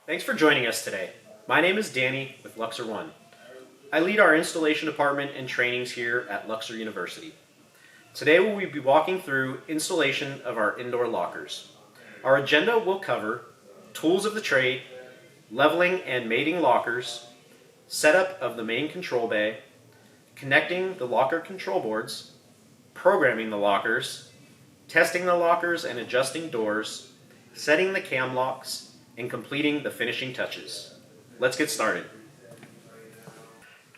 Thanks for joining us today. My name is Danny with Luxor One. I lead our installation department and trainings here at Luxor University. Today we will be walking through installation of our indoor lockers. Our agenda will cover tools of the trade, leveling and mating lockers, setup of the main control bay, connecting the locker control boards, programming the lockers, testing the lockers and adjusting doors, setting the cam locks, and completing the finishing touches. Let's get started.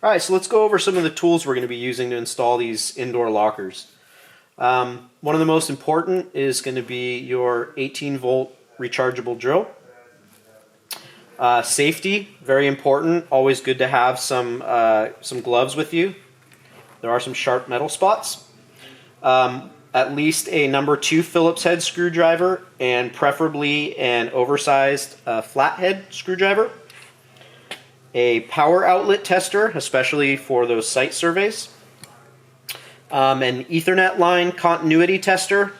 Alright, so let's go over some of the tools we're going to be using to install these indoor lockers. One of the most important is going to be your 18-volt rechargeable drill. Safety, very important. Always good to have some gloves with you. There are some sharp metal spots. At least a number 2 Phillips head screwdriver, and preferably an oversized flathead screwdriver. A power outlet tester, especially for those site surveys. An Ethernet line continuity tester.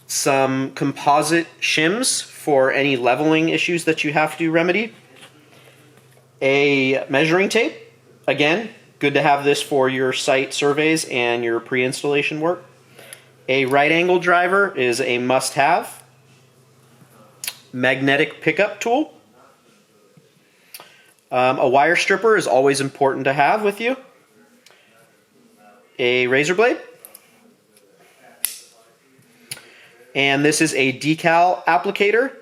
Some composite shims for any leveling issues that you have to remedy. A measuring tape, again, good to have this for your site surveys and your pre-installation work. A right angle driver is a must-have. Magnetic pickup tool. A wire stripper is always important to have with you. A razor blade. And this is a decal applicator.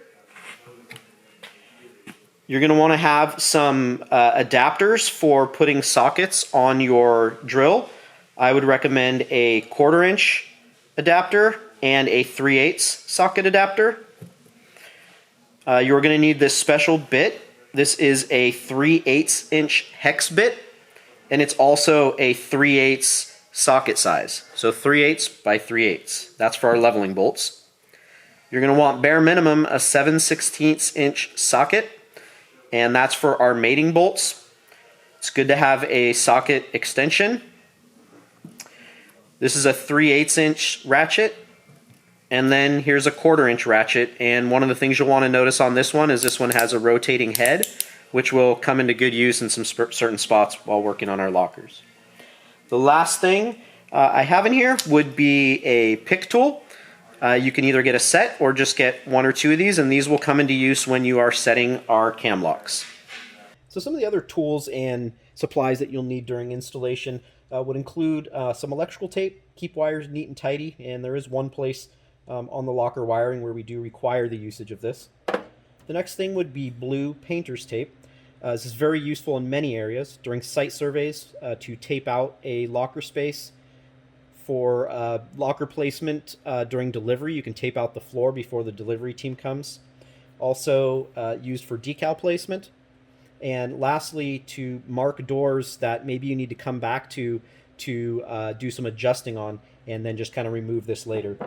You're going to want to have some adapters for putting sockets on your drill. I would recommend a 1/4 inch adapter and a 3/8 socket adapter. You're going to need this special bit. This is a 3/8 inch hex bit, and it's also a 3/8 socket size. So 3/8 by 3/8. That's for our leveling bolts. You're going to want bare minimum a 7/16 inch socket, and that's for our mating bolts. It's good to have a socket extension. This is a 3/8 inch ratchet, and then here's a 1/4 inch ratchet. And one of the things you'll want to notice on this one is this one has a rotating head, which will come into good use in some certain spots while working on our lockers. The last thing I have in here would be a pick tool. You can either get a set or just get 1 or 2 of these, and these will come into use when you are setting our cam locks. So some of the other tools and supplies that you'll need during installation would include some electrical tape, keep wires neat and tidy, and there is one place on the locker wiring where we do require the usage of this. The next thing would be blue painter's tape. This is very useful in many areas. During site surveys to tape out a locker space. For locker placement during delivery, you can tape out the floor before the delivery team comes. Also used for decal placement. And lastly, to mark doors that maybe you need to come back to do some adjusting on, and then just kind of remove this later.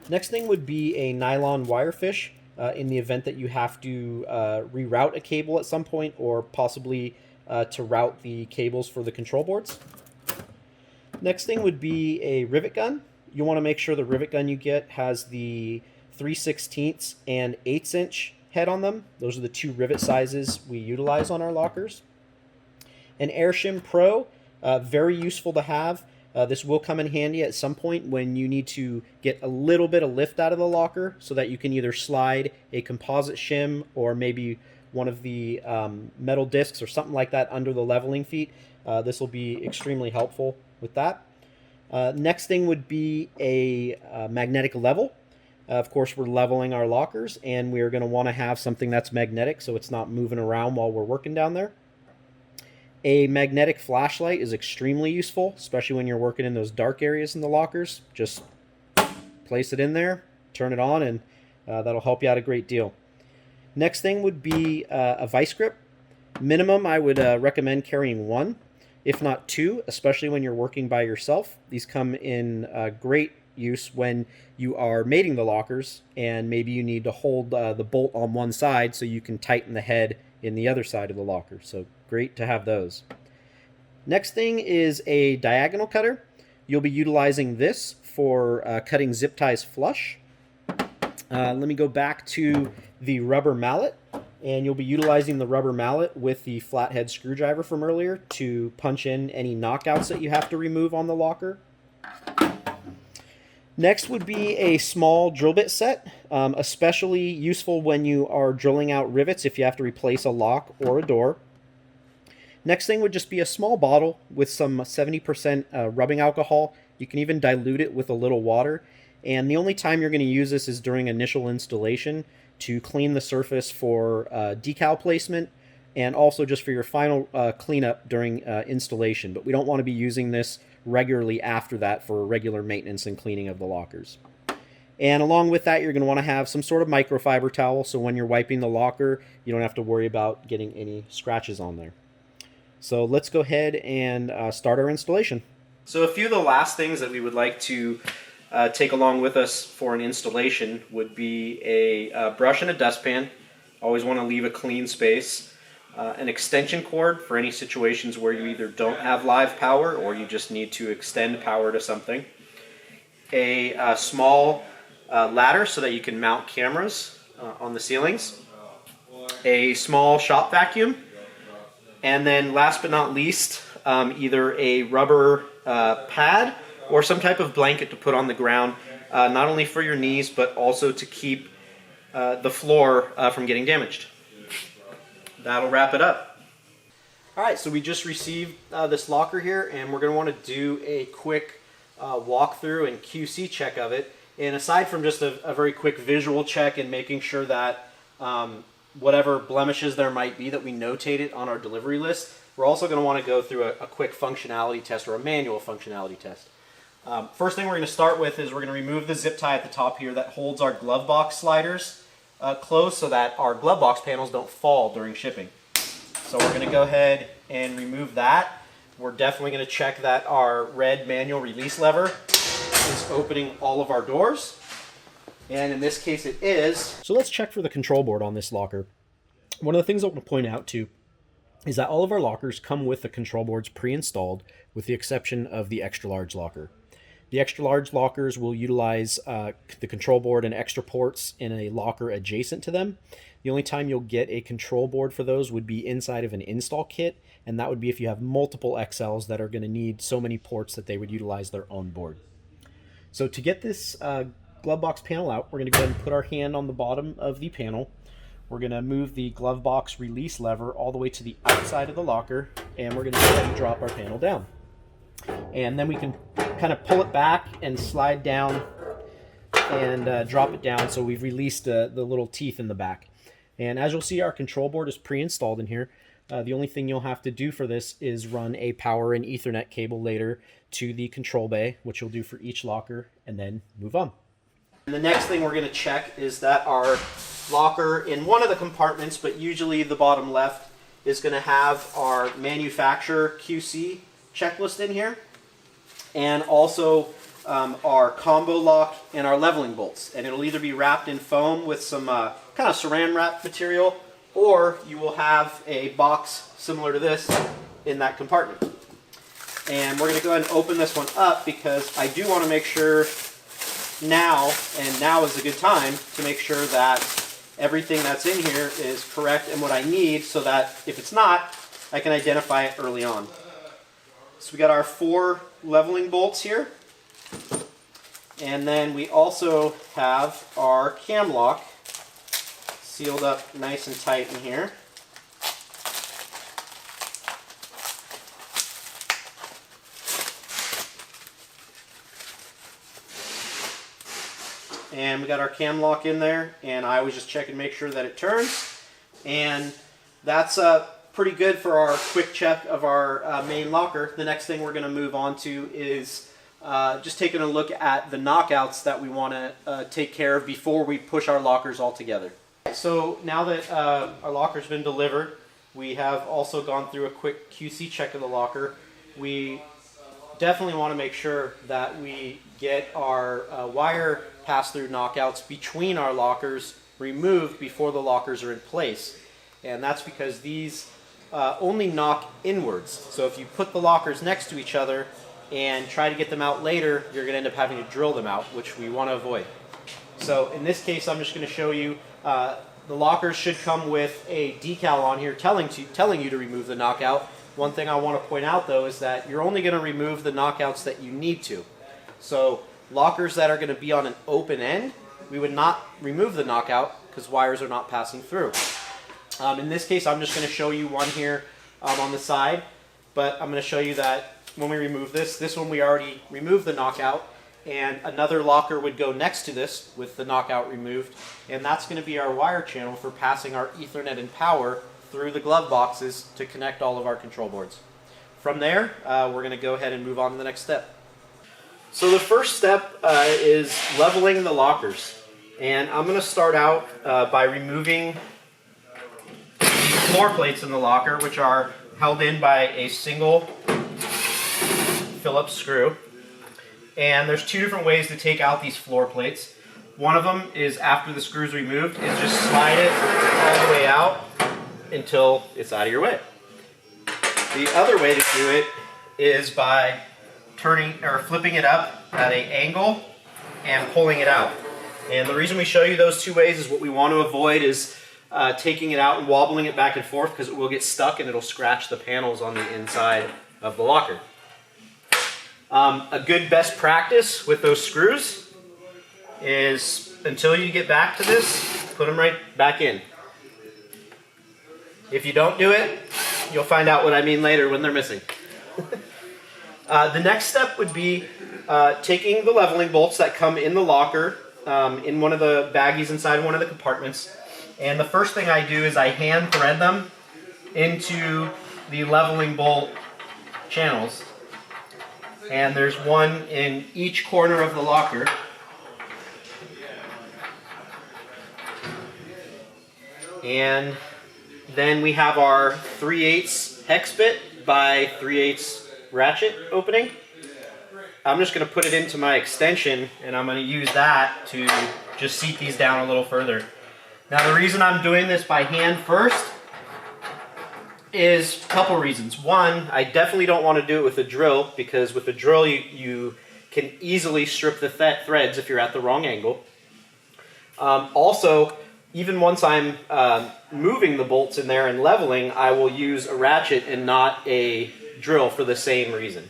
Next thing would be a nylon wire fish in the event that you have to reroute a cable at some point, or possibly to route the cables for the control boards. Next thing would be a rivet gun. You want to make sure the rivet gun you get has the 3/16 and 1/8 inch head on them. Those are the 2 rivet sizes we utilize on our lockers. An Airshim Pro, very useful to have. This will come in handy at some point when you need to get a little bit of lift out of the locker, so that you can either slide a composite shim or maybe one of the metal discs or something like that under the leveling feet. This will be extremely helpful with that. Next thing would be a magnetic level. Of course, we're leveling our lockers, and we're going to want to have something that's magnetic so it's not moving around while we're working down there. A magnetic flashlight is extremely useful, especially when you're working in those dark areas in the lockers. Just place it in there, turn it on, and that'll help you out a great deal. Next thing would be a vice grip. Minimum, I would recommend carrying 1. If not 2, especially when you're working by yourself. These come in great use when you are mating the lockers, and maybe you need to hold the bolt on one side so you can tighten the head in the other side of the locker. So great to have those. Next thing is a diagonal cutter. You'll be utilizing this for cutting zip ties flush. Let me go back to the rubber mallet, and you'll be utilizing the rubber mallet with the flathead screwdriver from earlier to punch in any knockouts that you have to remove on the locker. Next would be a small drill bit set, especially useful when you are drilling out rivets if you have to replace a lock or a door. Next thing would just be a small bottle with some 70% rubbing alcohol. You can even dilute it with a little water. And the only time you're going to use this is during initial installation to clean the surface for decal placement and also just for your final cleanup during installation. But we don't want to be using this regularly after that for regular maintenance and cleaning of the lockers. And along with that, you're going to want to have some sort of microfiber towel so when you're wiping the locker, you don't have to worry about getting any scratches on there. So let's go ahead and start our installation. So a few of the last things that we would like to take along with us for an installation would be a brush and a dustpan. Always want to leave a clean space. An extension cord for any situations where you either don't have live power or you just need to extend power to something. A small ladder so that you can mount cameras on the ceilings. A small shop vacuum. And then last but not least, either a rubber pad or some type of blanket to put on the ground, not only for your knees, but also to keep the floor from getting damaged. That'll wrap it up. All right, so we just received this locker here, and we're going to want to do a quick walkthrough and QC check of it. And aside from just a very quick visual check and making sure that whatever blemishes there might be that we notated on our delivery list, we're also going to want to go through a quick functionality test or a manual functionality test. First thing we're going to start with is we're going to remove the zip tie at the top here that holds our glove box sliders closed so that our glove box panels don't fall during shipping. So we're going to go ahead and remove that. We're definitely going to check that our red manual release lever is opening all of our doors. And in this case it is. So let's check for the control board on this locker. One of the things I want to point out too is that all of our lockers come with the control boards pre-installed with the exception of the extra large locker. The extra large lockers will utilize the control board and extra ports in a locker adjacent to them. The only time you'll get a control board for those would be inside of an install kit, and that would be if you have multiple XLs that are going to need so many ports that they would utilize their own board. So to get this glove box panel out, we're going to go ahead and put our hand on the bottom of the panel. We're going to move the glove box release lever all the way to the outside of the locker, and we're going to go ahead and drop our panel down. And then we can kind of pull it back and slide down and drop it down so we've released the little teeth in the back. And as you'll see, our control board is pre-installed in here. The only thing you'll have to do for this is run a power and Ethernet cable later to the control bay, which you'll do for each locker, and then move on. And the next thing we're going to check is that our locker in one of the compartments, but usually the bottom left, is going to have our manufacturer QC checklist in here, and also our combo lock and our leveling bolts. And it'll either be wrapped in foam with some kind of saran wrap material, or you will have a box similar to this in that compartment. And we're going to go ahead and open this one up because I do want to make sure now is a good time to make sure that everything that's in here is correct and what I need, so that if it's not, I can identify it early on. So we got our 4 leveling bolts here, and then we also have our cam lock sealed up nice and tight in here. And we got our cam lock in there, and I always just check and make sure that it turns. And that's pretty good for our quick check of our main locker. The next thing we're going to move on to is just taking a look at the knockouts that we want to take care of before we push our lockers all together. So now that our locker's been delivered, we have also gone through a quick QC check of the locker. We definitely want to make sure that we get our wire pass-through knockouts between our lockers removed before the lockers are in place. And that's because these only knock inwards. So if you put the lockers next to each other and try to get them out later, you're going to end up having to drill them out, which we want to avoid. So in this case, I'm just going to show you the lockers should come with a decal on here telling you to remove the knockout. One thing I want to point out though is that you're only going to remove the knockouts that you need to. So lockers that are going to be on an open end, we would not remove the knockout because wires are not passing through. In this case, I'm just going to show you one here on the side, but I'm going to show you that when we remove this one we already removed the knockout, and another locker would go next to this with the knockout removed, and that's going to be our wire channel for passing our Ethernet and power through the glove boxes to connect all of our control boards. From there, we're going to go ahead and move on to the next step. So the first step is leveling the lockers, and I'm going to start out by removing the floor plates in the locker, which are held in by a single Phillips screw. And there's two different ways to take out these floor plates. One of them is, after the screw's removed, is just slide it all the way out until it's out of your way. The other way to do it is by turning or flipping it up at an angle and pulling it out. And the reason we show you those two ways is what we want to avoid is taking it out and wobbling it back and forth, because it will get stuck and it'll scratch the panels on the inside of the locker. A good best practice with those screws is, until you get back to this, put them right back in. If you don't do it, you'll find out what I mean later when they're missing. The next step would be taking the leveling bolts that come in the locker in one of the baggies inside one of the compartments, and the first thing I do is I hand thread them into the leveling bolt channels. And there's one in each corner of the locker. And then we have our 3/8 hex bit by 3/8 ratchet opening. I'm just going to put it into my extension, and I'm going to use that to just seat these down a little further. Now the reason I'm doing this by hand first is a couple reasons. One, I definitely don't want to do it with a drill, because with a drill you can easily strip the threads if you're at the wrong angle. Also, even once I'm moving the bolts in there and leveling, I will use a ratchet and not a drill for the same reason.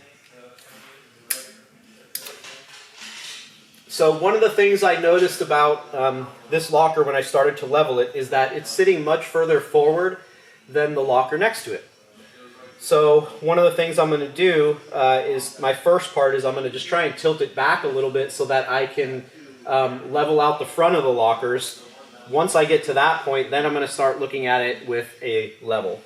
So one of the things I noticed about this locker when I started to level it is that it's sitting much further forward than the locker next to it. So one of the things I'm going to do is, my first part is I'm going to just try and tilt it back a little bit so that I can level out the front of the lockers. Once I get to that point, then I'm going to start looking at it with a level.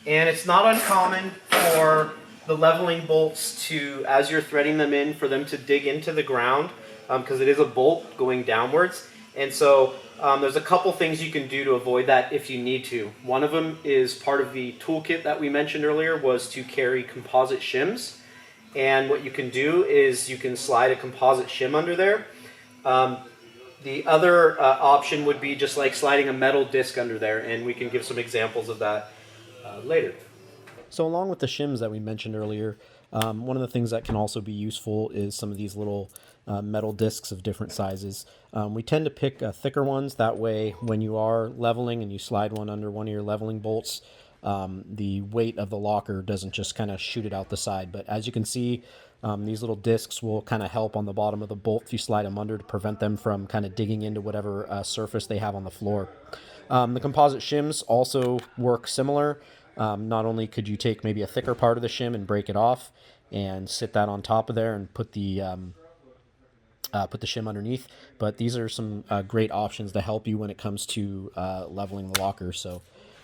And it's not uncommon for the leveling bolts to, as you're threading them in, for them to dig into the ground, because it is a bolt going downwards. And so there's a couple things you can do to avoid that if you need to. One of them is part of the toolkit that we mentioned earlier, was to carry composite shims. And what you can do is you can slide a composite shim under there. The other option would be just like sliding a metal disc under there, and we can give some examples of that later. So along with the shims that we mentioned earlier, one of the things that can also be useful is some of these little metal discs of different sizes. We tend to pick thicker ones, that way when you are leveling and you slide one under one of your leveling bolts, the weight of the locker doesn't just kind of shoot it out the side. But as you can see, these little discs will kind of help on the bottom of the bolt if you slide them under, to prevent them from kind of digging into whatever surface they have on the floor. The composite shims also work similar. Not only could you take maybe a thicker part of the shim and break it off and sit that on top of there and put the shim underneath, but these are some great options to help you when it comes to leveling the locker. So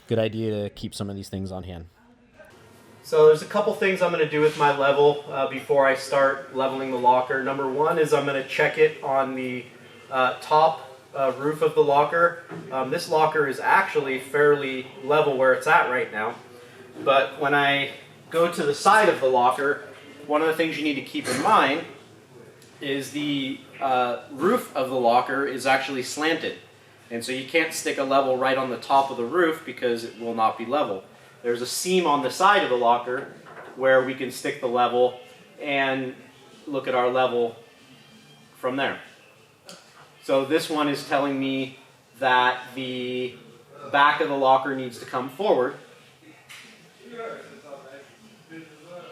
good idea to keep some of these things on hand. So there's a couple things I'm going to do with my level before I start leveling the locker. Number one is I'm going to check it on the top roof of the locker. This locker is actually fairly level where it's at right now, but when I go to the side of the locker, one of the things you need to keep in mind is the roof of the locker is actually slanted. And so you can't stick a level right on the top of the roof because it will not be level. There's a seam on the side of the locker where we can stick the level and look at our level from there. So this one is telling me that the back of the locker needs to come forward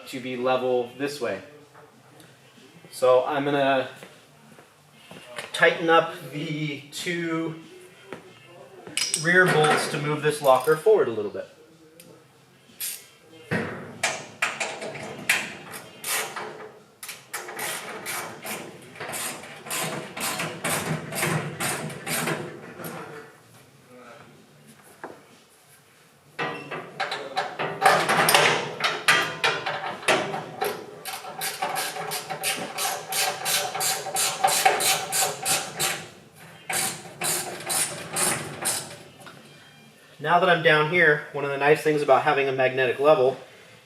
to be level this way. So I'm going to tighten up the two rear bolts to move this locker forward a little bit. Now that I'm down here, one of the nice things about having a magnetic level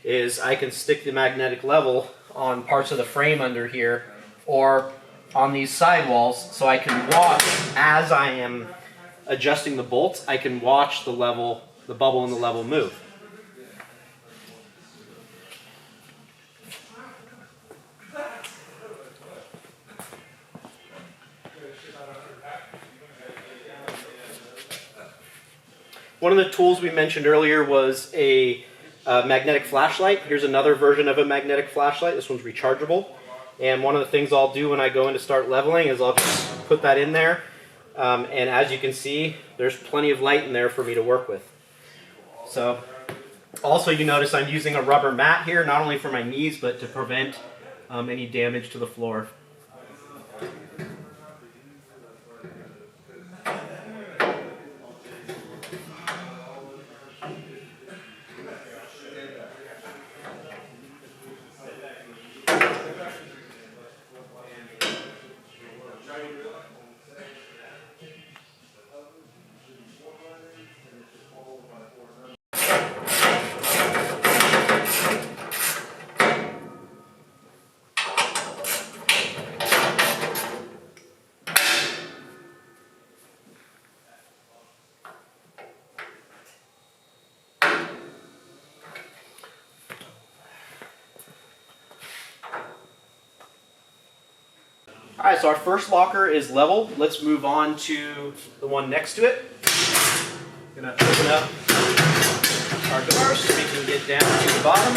is I can stick the magnetic level on parts of the frame under here or on these sidewalls, so I can watch as I am adjusting the bolts. I can watch the level, the bubble and the level move. One of the tools we mentioned earlier was a magnetic flashlight. Here's another version of a magnetic flashlight. This one's rechargeable. And one of the things I'll do when I go in to start leveling is I'll just put that in there. And as you can see, there's plenty of light in there for me to work with. So, also you notice I'm using a rubber mat here, not only for my knees, but to prevent any damage to the floor. Alright, so our first locker is level. Let's move on to the one next to it. I'm going to open up our doors so we can get down to the bottom.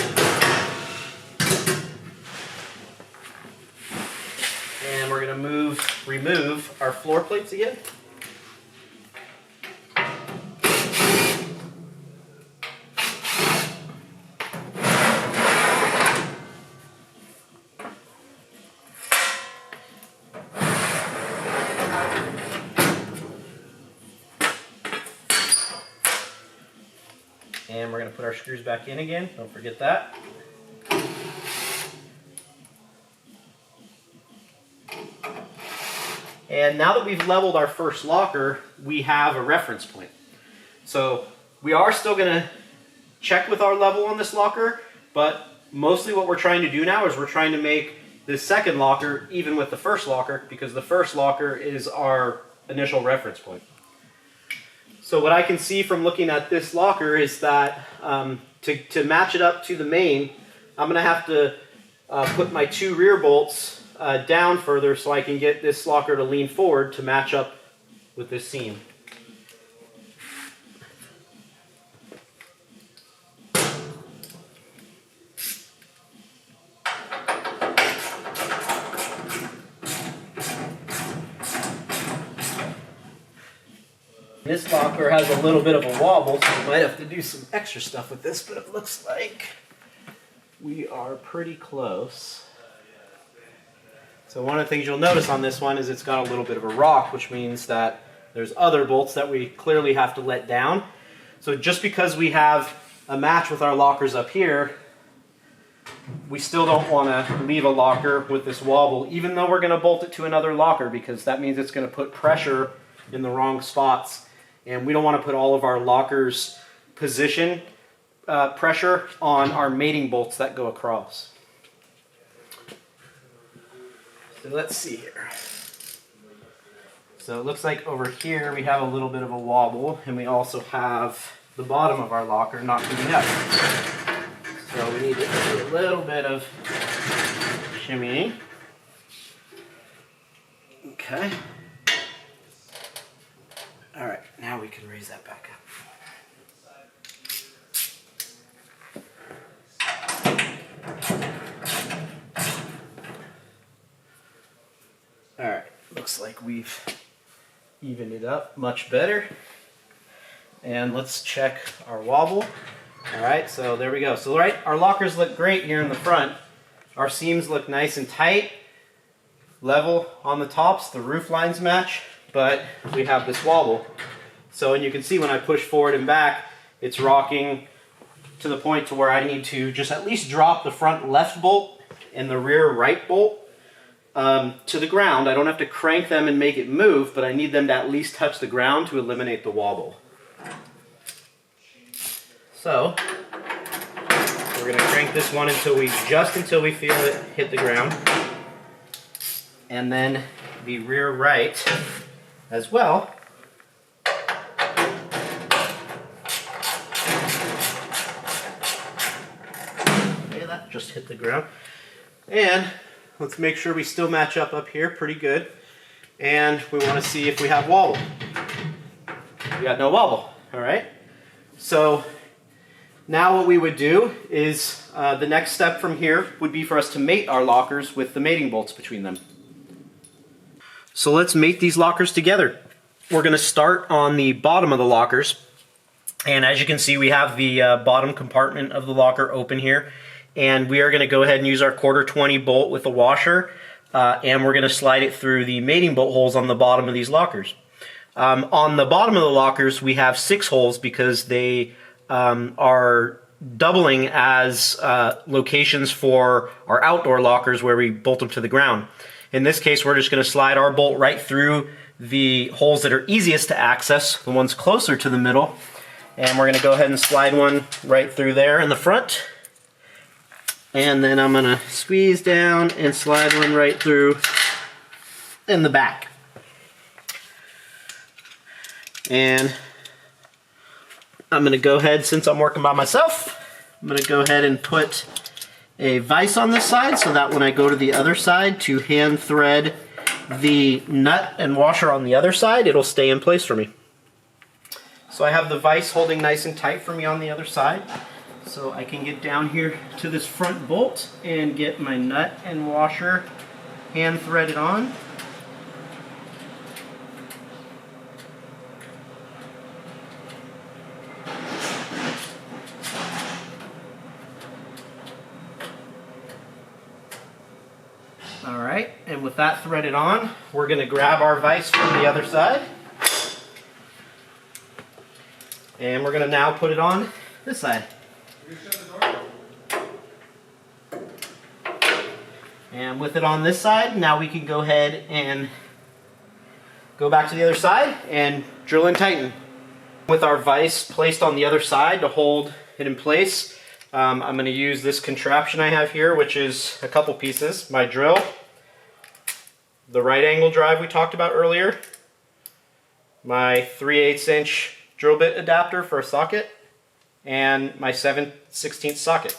And we're going to remove our floor plates again. And we're going to put our screws back in again. Don't forget that. And now that we've leveled our first locker, we have a reference point. So we are still going to check with our level on this locker, but mostly what we're trying to do now is we're trying to make this second locker even with the first locker, because the first locker is our initial reference point. So what I can see from looking at this locker is that to match it up to the main, I'm going to have to put my two rear bolts down further so I can get this locker to lean forward to match up with this seam. This locker has a little bit of a wobble, so we might have to do some extra stuff with this, but it looks like we are pretty close. So one of the things you'll notice on this one is it's got a little bit of a rock, which means that there's other bolts that we clearly have to let down. So just because we have a match with our lockers up here, we still don't want to leave a locker with this wobble, even though we're going to bolt it to another locker, because that means it's going to put pressure in the wrong spots. And we don't want to put all of our lockers' position pressure on our mating bolts that go across. So let's see here. So it looks like over here we have a little bit of a wobble, and we also have the bottom of our locker not coming up. So we need to do a little bit of shimmying. Okay. All right, now we can raise that back up. All right, looks like we've evened it up much better. And let's check our wobble. All right, so there we go. So right, our lockers look great here in the front. Our seams look nice and tight, level on the tops, the roof lines match, but we have this wobble. So, and you can see when I push forward and back, it's rocking to the point to where I need to just at least drop the front left bolt and the rear right bolt to the ground. I don't have to crank them and make it move, but I need them to at least touch the ground to eliminate the wobble. So we're going to crank this one until we feel it hit the ground, and then the rear right as well. Okay, that just hit the ground, and let's make sure we still match up here pretty good, and we want to see if we have wobble. We got no wobble. All right, so now what we would do is the next step from here would be for us to mate our lockers with the mating bolts between them. So let's mate these lockers together. We're going to start on the bottom of the lockers, and as you can see we have the bottom compartment of the locker open here, and we are going to go ahead and use our 1/4 bolt with a washer, and we're going to slide it through the mating bolt holes on the bottom of these lockers. On the bottom of the lockers we have 6 holes because they are doubling as locations for our outdoor lockers where we bolt them to the ground. In this case, we're just going to slide our bolt right through the holes that are easiest to access, the ones closer to the middle, and we're going to go ahead and slide one right through there in the front, and then I'm going to squeeze down and slide one right through in the back. And I'm going to go ahead, since I'm working by myself, I'm going to go ahead and put a vise on this side so that when I go to the other side to hand thread the nut and washer on the other side, it'll stay in place for me. So I have the vise holding nice and tight for me on the other side, so I can get down here to this front bolt and get my nut and washer hand threaded on. Alright, and with that threaded on, we're going to grab our vise from the other side, and we're going to now put it on this side. And with it on this side, now we can go ahead and go back to the other side and drill and tighten. With our vise placed on the other side to hold it in place, I'm going to use this contraption I have here, which is a couple pieces. My drill, the right angle drive we talked about earlier, my 3/8 inch drill bit adapter for a socket, and my 7/16 socket.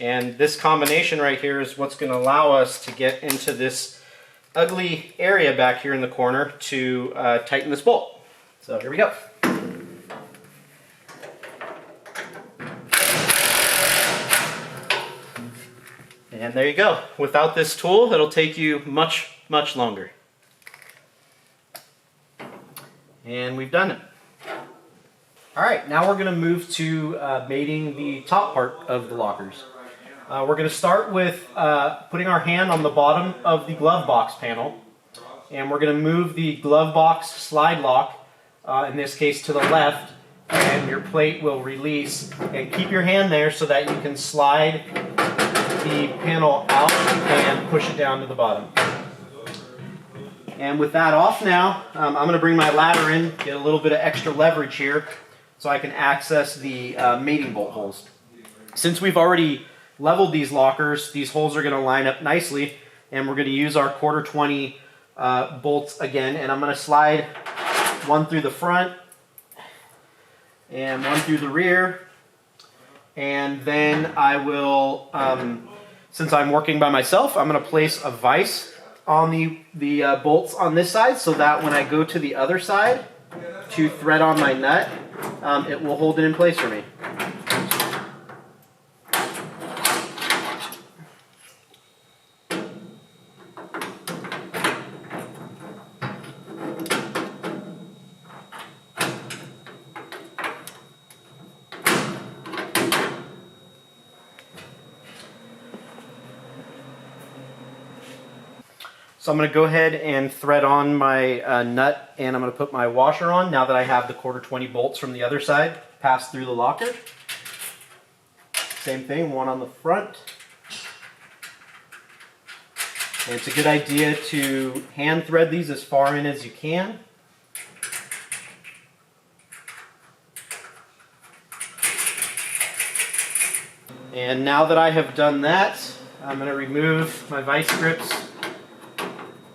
And this combination right here is what's going to allow us to get into this ugly area back here in the corner to tighten this bolt. So here we go. And there you go. Without this tool, it'll take you much, much longer. And we've done it. All right, now we're going to move to mating the top part of the lockers. We're going to start with putting our hand on the bottom of the glove box panel, and we're going to move the glove box slide lock, in this case to the left, and your plate will release. And keep your hand there so that you can slide the panel out and push it down to the bottom. And with that off now, I'm going to bring my ladder in, get a little bit of extra leverage here so I can access the mating bolt holes. Since we've already leveled these lockers, these holes are going to line up nicely, and we're going to use our 1/4 20 bolts again, and I'm going to slide one through the front and one through the rear, and then I will, since I'm working by myself, I'm going to place a vise on the bolts on this side so that when I go to the other side to thread on my nut, it will hold it in place for me. So I'm going to go ahead and thread on my nut, and I'm going to put my washer on now that I have the 1/4 20 bolts from the other side passed through the locker. Same thing, one on the front. And it's a good idea to hand thread these as far in as you can. And now that I have done that, I'm going to remove my vice grips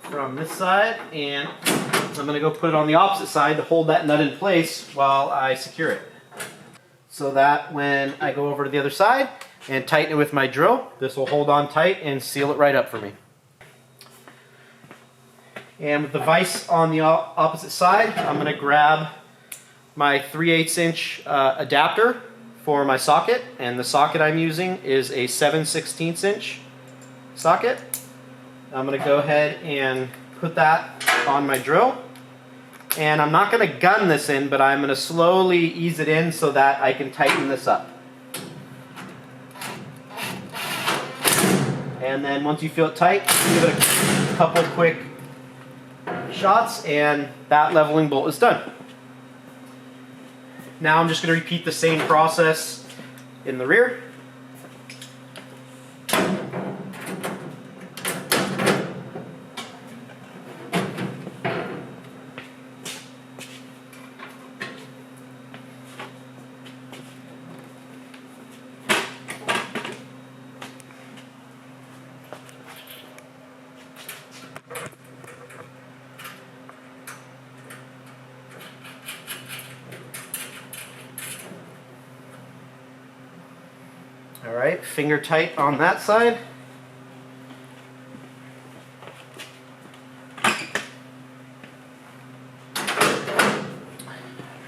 from this side, and I'm going to go put it on the opposite side to hold that nut in place while I secure it. So that when I go over to the other side and tighten it with my drill, this will hold on tight and seal it right up for me. And with the vise on the opposite side, I'm going to grab my 3/8 inch adapter for my socket, and the socket I'm using is a 7/16 inch socket. I'm going to go ahead and put that on my drill, and I'm not going to gun this in, but I'm going to slowly ease it in so that I can tighten this up. And then once you feel it tight, give it a couple quick shots, and that leveling bolt is done. Now I'm just going to repeat the same process in the rear. All right, finger tight on that side. All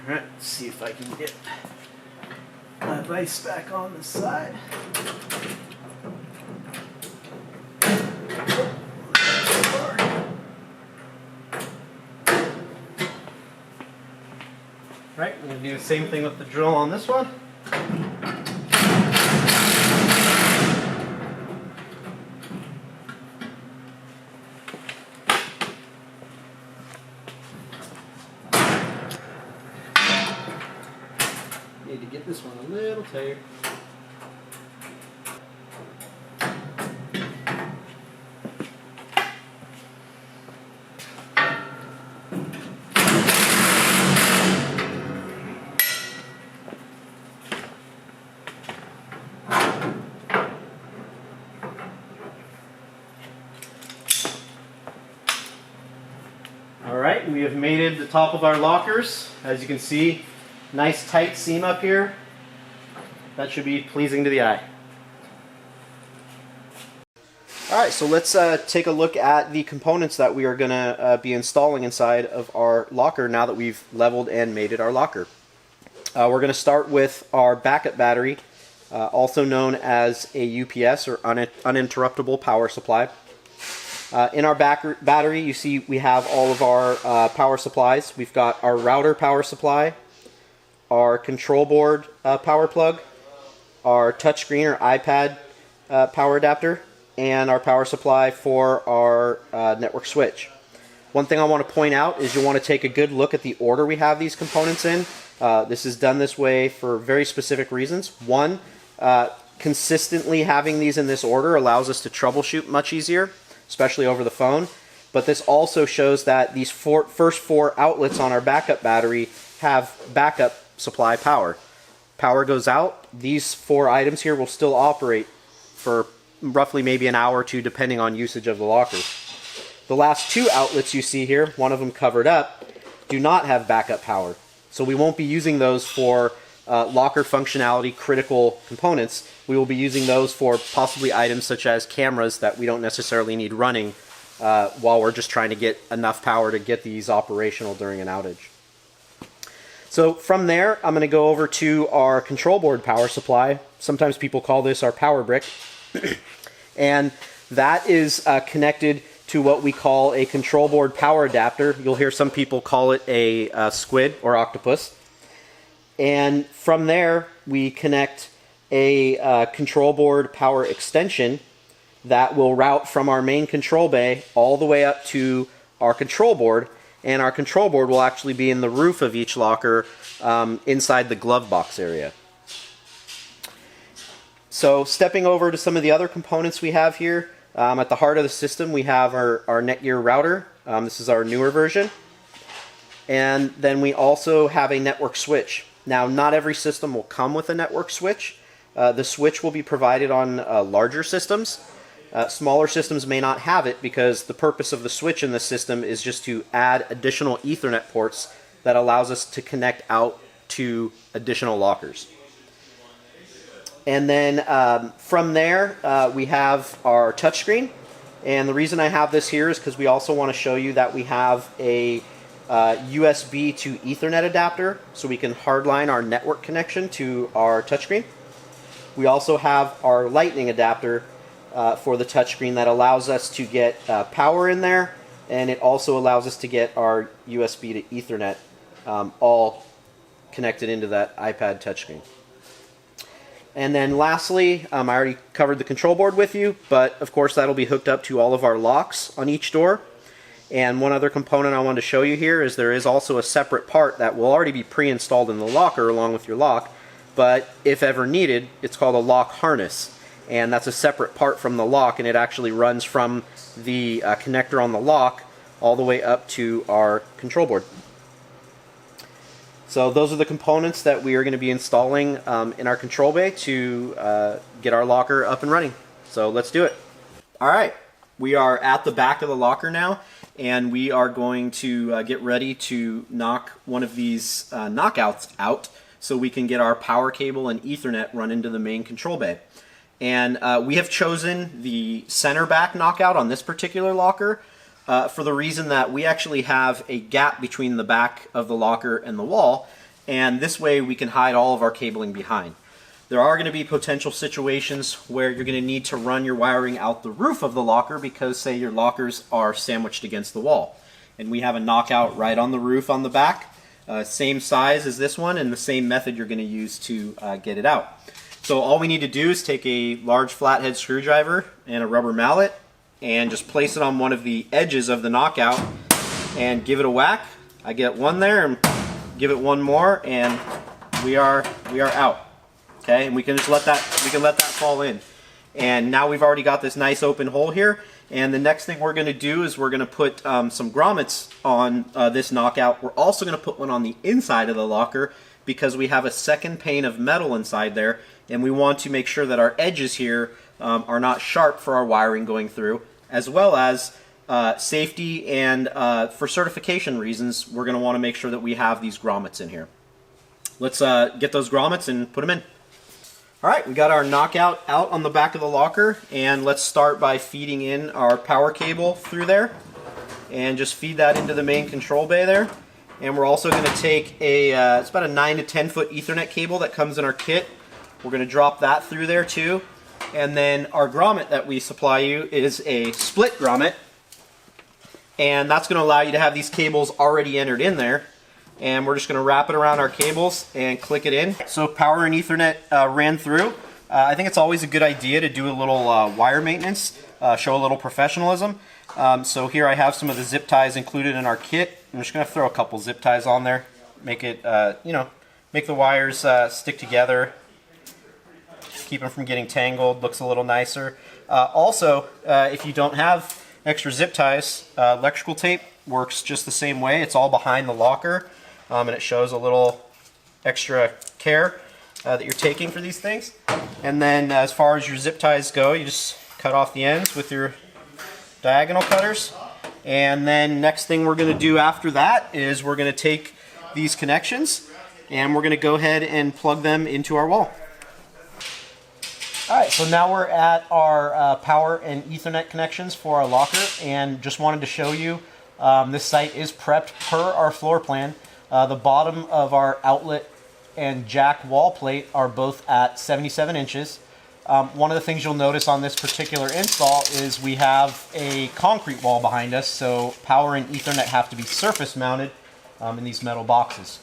right, let's see if I can get my vise back on this side. All right, I'm going to do the same thing with the drill on this one. Need to get this one a little tighter. Alright, we have mated the top of our lockers. As you can see, nice tight seam up here. That should be pleasing to the eye. Alright, so let's take a look at the components that we are going to be installing inside of our locker now that we've leveled and mated our locker. We're going to start with our backup battery, also known as a UPS or uninterruptible power supply. In our battery, you see we have all of our power supplies. We've got our router power supply, our control board power plug, our touchscreen or iPad power adapter, and our power supply for our network switch. One thing I want to point out is you want to take a good look at the order we have these components in. This is done this way for very specific reasons. One, consistently having these in this order allows us to troubleshoot much easier, especially over the phone. But this also shows that these first four outlets on our backup battery have backup supply power. Power goes out, these 4 items here will still operate for roughly maybe an hour or 2 depending on usage of the locker. The last 2 outlets you see here, one of them covered up, do not have backup power. So we won't be using those for locker functionality critical components. We will be using those for possibly items such as cameras that we don't necessarily need running while we're just trying to get enough power to get these operational during an outage. So from there, I'm going to go over to our control board power supply. Sometimes people call this our power brick. And that is connected to what we call a control board power adapter. You'll hear some people call it a squid or octopus. And from there, we connect a control board power extension that will route from our main control bay all the way up to our control board. And our control board will actually be in the roof of each locker inside the glove box area. So stepping over to some of the other components we have here, at the heart of the system we have our Netgear router. This is our newer version. And then we also have a network switch. Now, not every system will come with a network switch. The switch will be provided on larger systems. Smaller systems may not have it because the purpose of the switch in the system is just to add additional Ethernet ports that allows us to connect out to additional lockers. And then from there, we have our touchscreen. And the reason I have this here is because we also want to show you that we have a USB to Ethernet adapter, so we can hardline our network connection to our touchscreen. We also have our Lightning adapter for the touchscreen that allows us to get power in there, and it also allows us to get our USB to Ethernet all connected into that iPad touchscreen. And then lastly, I already covered the control board with you, but of course that'll be hooked up to all of our locks on each door. And one other component I wanted to show you here is there is also a separate part that will already be pre-installed in the locker along with your lock, but if ever needed, it's called a lock harness. And that's a separate part from the lock, and it actually runs from the connector on the lock all the way up to our control board. So those are the components that we are going to be installing in our control bay to get our locker up and running. So let's do it. All right, we are at the back of the locker now, and we are going to get ready to knock one of these knockouts out so we can get our power cable and Ethernet run into the main control bay. And we have chosen the center back knockout on this particular locker for the reason that we actually have a gap between the back of the locker and the wall, and this way we can hide all of our cabling behind. There are going to be potential situations where you're going to need to run your wiring out the roof of the locker because, say, your lockers are sandwiched against the wall. And we have a knockout right on the roof on the back, same size as this one, and the same method you're going to use to get it out. So all we need to do is take a large flathead screwdriver and a rubber mallet and just place it on one of the edges of the knockout and give it a whack. I get one there and give it one more, and we are out. Okay, and we can just let that fall in. And now we've already got this nice open hole here. And the next thing we're going to do is we're going to put some grommets on this knockout. We're also going to put one on the inside of the locker because we have a second pane of metal inside there, and we want to make sure that our edges here are not sharp for our wiring going through, as well as safety and for certification reasons, we're going to want to make sure that we have these grommets in here. Let's get those grommets and put them in. All right, we got our knockout out on the back of the locker, and let's start by feeding in our power cable through there, and just feed that into the main control bay there. And we're also going to take it's about a 9 to 10 foot Ethernet cable that comes in our kit. We're going to drop that through there too. And then our grommet that we supply you is a split grommet, and that's going to allow you to have these cables already entered in there. And we're just going to wrap it around our cables and click it in. So power and Ethernet ran through. I think it's always a good idea to do a little wire maintenance, show a little professionalism. So here I have some of the zip ties included in our kit. I'm just going to throw a couple zip ties on there, make it, make the wires stick together, keep them from getting tangled, looks a little nicer. Also, if you don't have extra zip ties, electrical tape works just the same way. It's all behind the locker, and it shows a little extra care that you're taking for these things. And then as far as your zip ties go, you just cut off the ends with your diagonal cutters. And then next thing we're going to do after that is we're going to take these connections and we're going to go ahead and plug them into our wall. Alright, so now we're at our power and Ethernet connections for our locker, and just wanted to show you this site is prepped per our floor plan. The bottom of our outlet and jack wall plate are both at 77 inches. One of the things you'll notice on this particular install is we have a concrete wall behind us, so power and Ethernet have to be surface mounted in these metal boxes.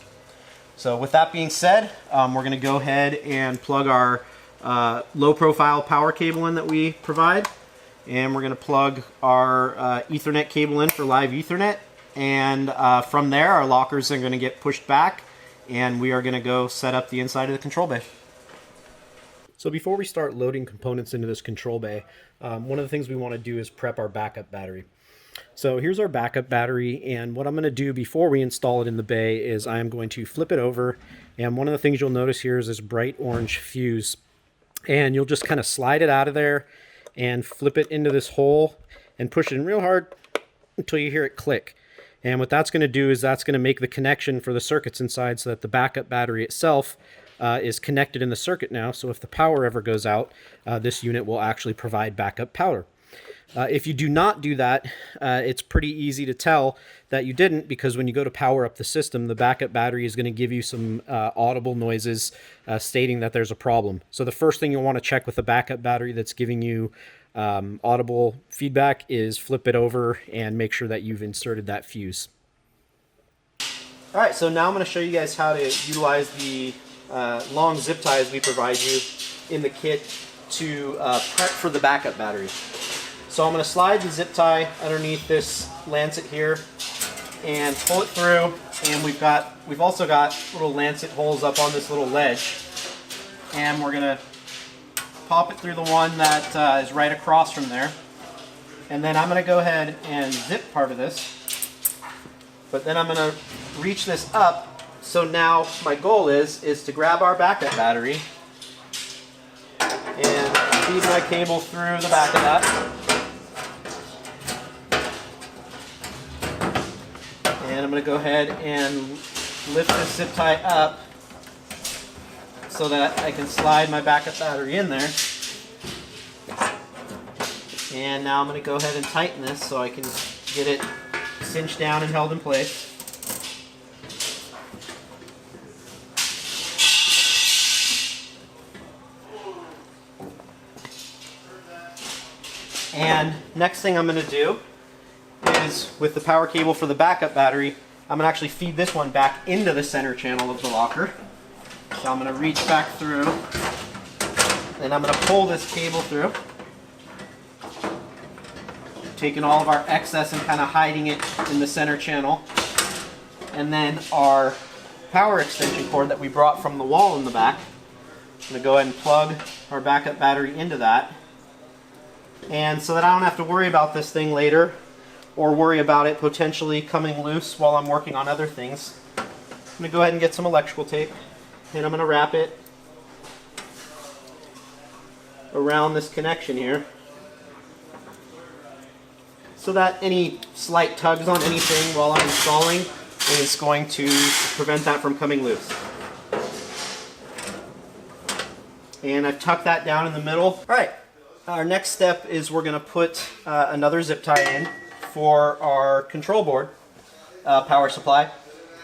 So with that being said, we're going to go ahead and plug our low profile power cable in that we provide, and we're going to plug our Ethernet cable in for live Ethernet, and from there our lockers are going to get pushed back and we are going to go set up the inside of the control bay. So before we start loading components into this control bay, one of the things we want to do is prep our backup battery. So here's our backup battery, and what I'm going to do before we install it in the bay is I am going to flip it over, and one of the things you'll notice here is this bright orange fuse. And you'll just kind of slide it out of there and flip it into this hole and push it in real hard until you hear it click. And what that's going to do is that's going to make the connection for the circuits inside so that the backup battery itself is connected in the circuit now. So if the power ever goes out, this unit will actually provide backup power. If you do not do that, it's pretty easy to tell that you didn't, because when you go to power up the system, the backup battery is going to give you some audible noises stating that there's a problem. So the first thing you'll want to check with the backup battery that's giving you audible feedback is flip it over and make sure that you've inserted that fuse. Alright, so now I'm going to show you guys how to utilize the long zip ties we provide you in the kit to prep for the backup battery. So I'm going to slide the zip tie underneath this lancet here and pull it through, and we've also got little lancet holes up on this little ledge, and we're going to pop it through the one that is right across from there, and then I'm going to go ahead and zip part of this, but then I'm going to reach this up. So now my goal is to grab our backup battery and feed my cable through the back of that. And I'm going to go ahead and lift this zip tie up so that I can slide my backup battery in there. And now I'm going to go ahead and tighten this so I can get it cinched down and held in place. And next thing I'm going to do is, with the power cable for the backup battery, I'm going to actually feed this one back into the center channel of the locker. So I'm going to reach back through, and I'm going to pull this cable through, taking all of our excess and kind of hiding it in the center channel. And then our power extension cord that we brought from the wall in the back, I'm going to go ahead and plug our backup battery into that. And so that I don't have to worry about this thing later, or worry about it potentially coming loose while I'm working on other things, I'm going to go ahead and get some electrical tape, and I'm going to wrap it around this connection here so that any slight tugs on anything while I'm installing is going to prevent that from coming loose. And I've tucked that down in the middle. Alright, our next step is we're going to put another zip tie in for our control board power supply.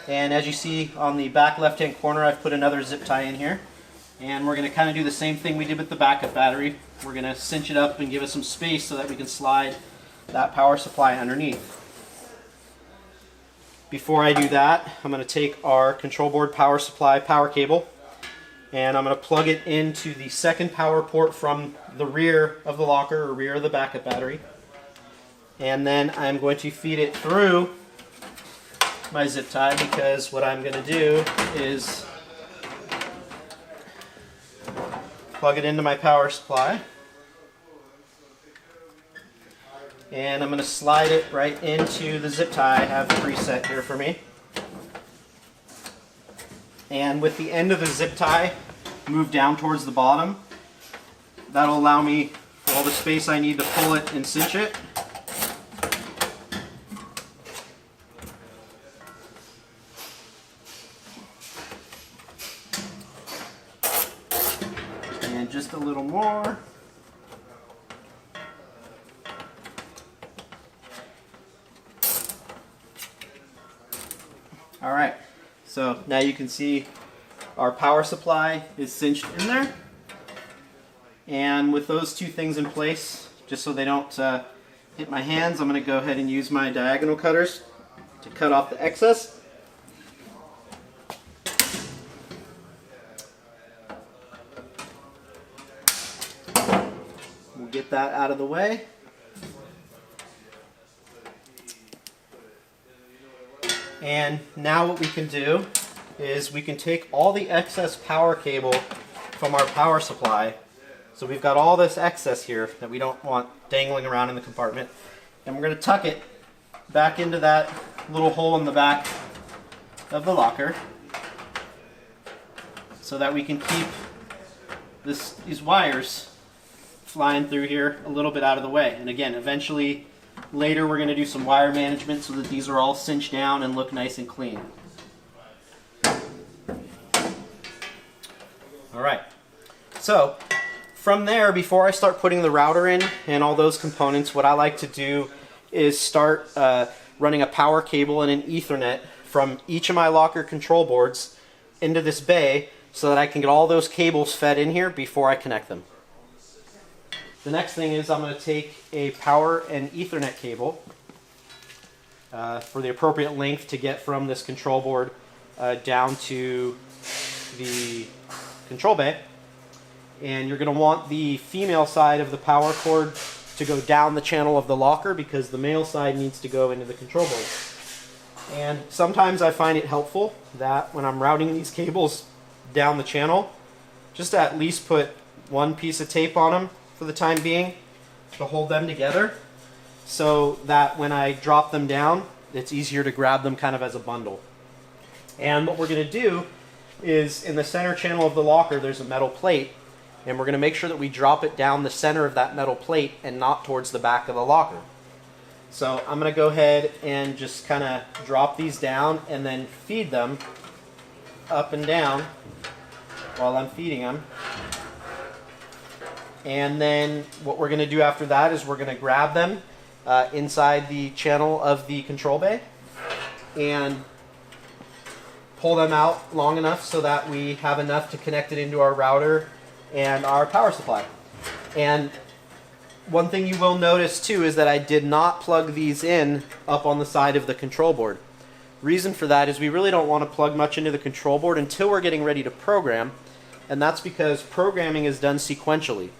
And as you see on the back left hand corner, I've put another zip tie in here, and we're going to kind of do the same thing we did with the backup battery. We're going to cinch it up and give it some space so that we can slide that power supply underneath. Before I do that, I'm going to take our control board power supply power cable, and I'm going to plug it into the second power port from the rear of the locker, or rear of the backup battery. And then I'm going to feed it through my zip tie, because what I'm going to do is plug it into my power supply, and I'm going to slide it right into the zip tie I have preset here for me. And with the end of the zip tie moved down towards the bottom, that'll allow me for all the space I need to pull it and cinch it. And just a little more. All right, so now you can see our power supply is cinched in there. And with those two things in place, just so they don't hit my hands, I'm going to go ahead and use my diagonal cutters to cut off the excess. We'll get that out of the way. And now what we can do is we can take all the excess power cable from our power supply. So we've got all this excess here that we don't want dangling around in the compartment. And we're going to tuck it back into that little hole in the back of the locker so that we can keep these wires flying through here a little bit out of the way. And again, eventually later we're going to do some wire management so that these are all cinched down and look nice and clean. Alright, so from there, before I start putting the router in and all those components, what I like to do is start running a power cable and an Ethernet from each of my locker control boards into this bay so that I can get all those cables fed in here before I connect them. The next thing is I'm going to take a power and Ethernet cable for the appropriate length to get from this control board down to the control bay. And you're going to want the female side of the power cord to go down the channel of the locker because the male side needs to go into the control board. And sometimes I find it helpful that when I'm routing these cables down the channel, just to at least put one piece of tape on them for the time being to hold them together so that when I drop them down, it's easier to grab them kind of as a bundle. And what we're going to do is in the center channel of the locker, there's a metal plate. And we're going to make sure that we drop it down the center of that metal plate and not towards the back of the locker. So I'm going to go ahead and just kind of drop these down and then feed them up and down while I'm feeding them. And then what we're going to do after that is we're going to grab them inside the channel of the control bay and pull them out long enough so that we have enough to connect it into our router and our power supply. And one thing you will notice too is that I did not plug these in up on the side of the control board. Reason for that is we really don't want to plug much into the control board until we're getting ready to program, and that's because programming is done sequentially.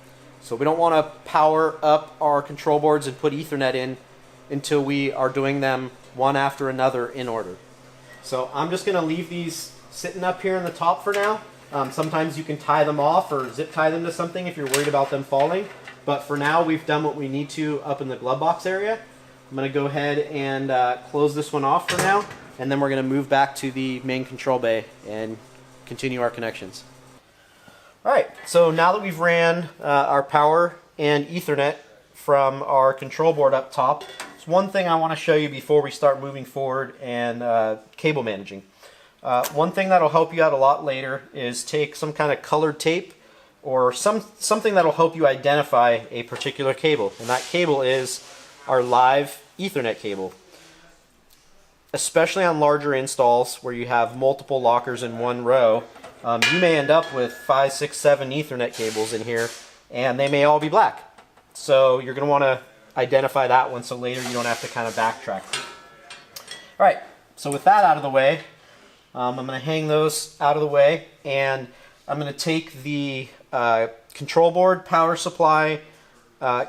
So we don't want to power up our control boards and put Ethernet in until we are doing them one after another in order. So I'm just going to leave these sitting up here in the top for now. Sometimes you can tie them off or zip tie them to something if you're worried about them falling. But for now, we've done what we need to up in the glove box area. I'm going to go ahead and close this one off for now, and then we're going to move back to the main control bay and continue our connections. Alright, so now that we've ran our power and Ethernet from our control board up top, there's one thing I want to show you before we start moving forward and cable managing. One thing that'll help you out a lot later is take some kind of colored tape or something that'll help you identify a particular cable. And that cable is our live Ethernet cable. Especially on larger installs where you have multiple lockers in one row, you may end up with 5, 6, 7 Ethernet cables in here, and they may all be black. So you're going to want to identify that one so later you don't have to kind of backtrack. Alright, so with that out of the way, I'm going to hang those out of the way, and I'm going to take the control board, power supply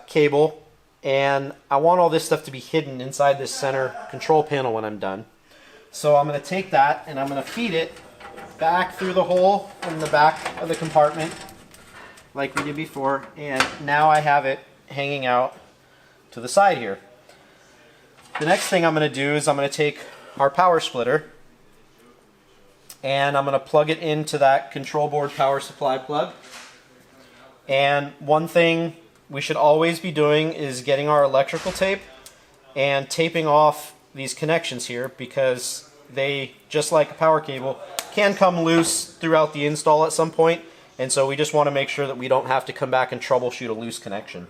cable, and I want all this stuff to be hidden inside this center control panel when I'm done. So I'm going to take that and I'm going to feed it back through the hole in the back of the compartment like we did before, and now I have it hanging out to the side here. The next thing I'm going to do is I'm going to take our power splitter and I'm going to plug it into that control board power supply plug. And one thing we should always be doing is getting our electrical tape and taping off these connections here, because they, just like a power cable, can come loose throughout the install at some point, and so we just want to make sure that we don't have to come back and troubleshoot a loose connection.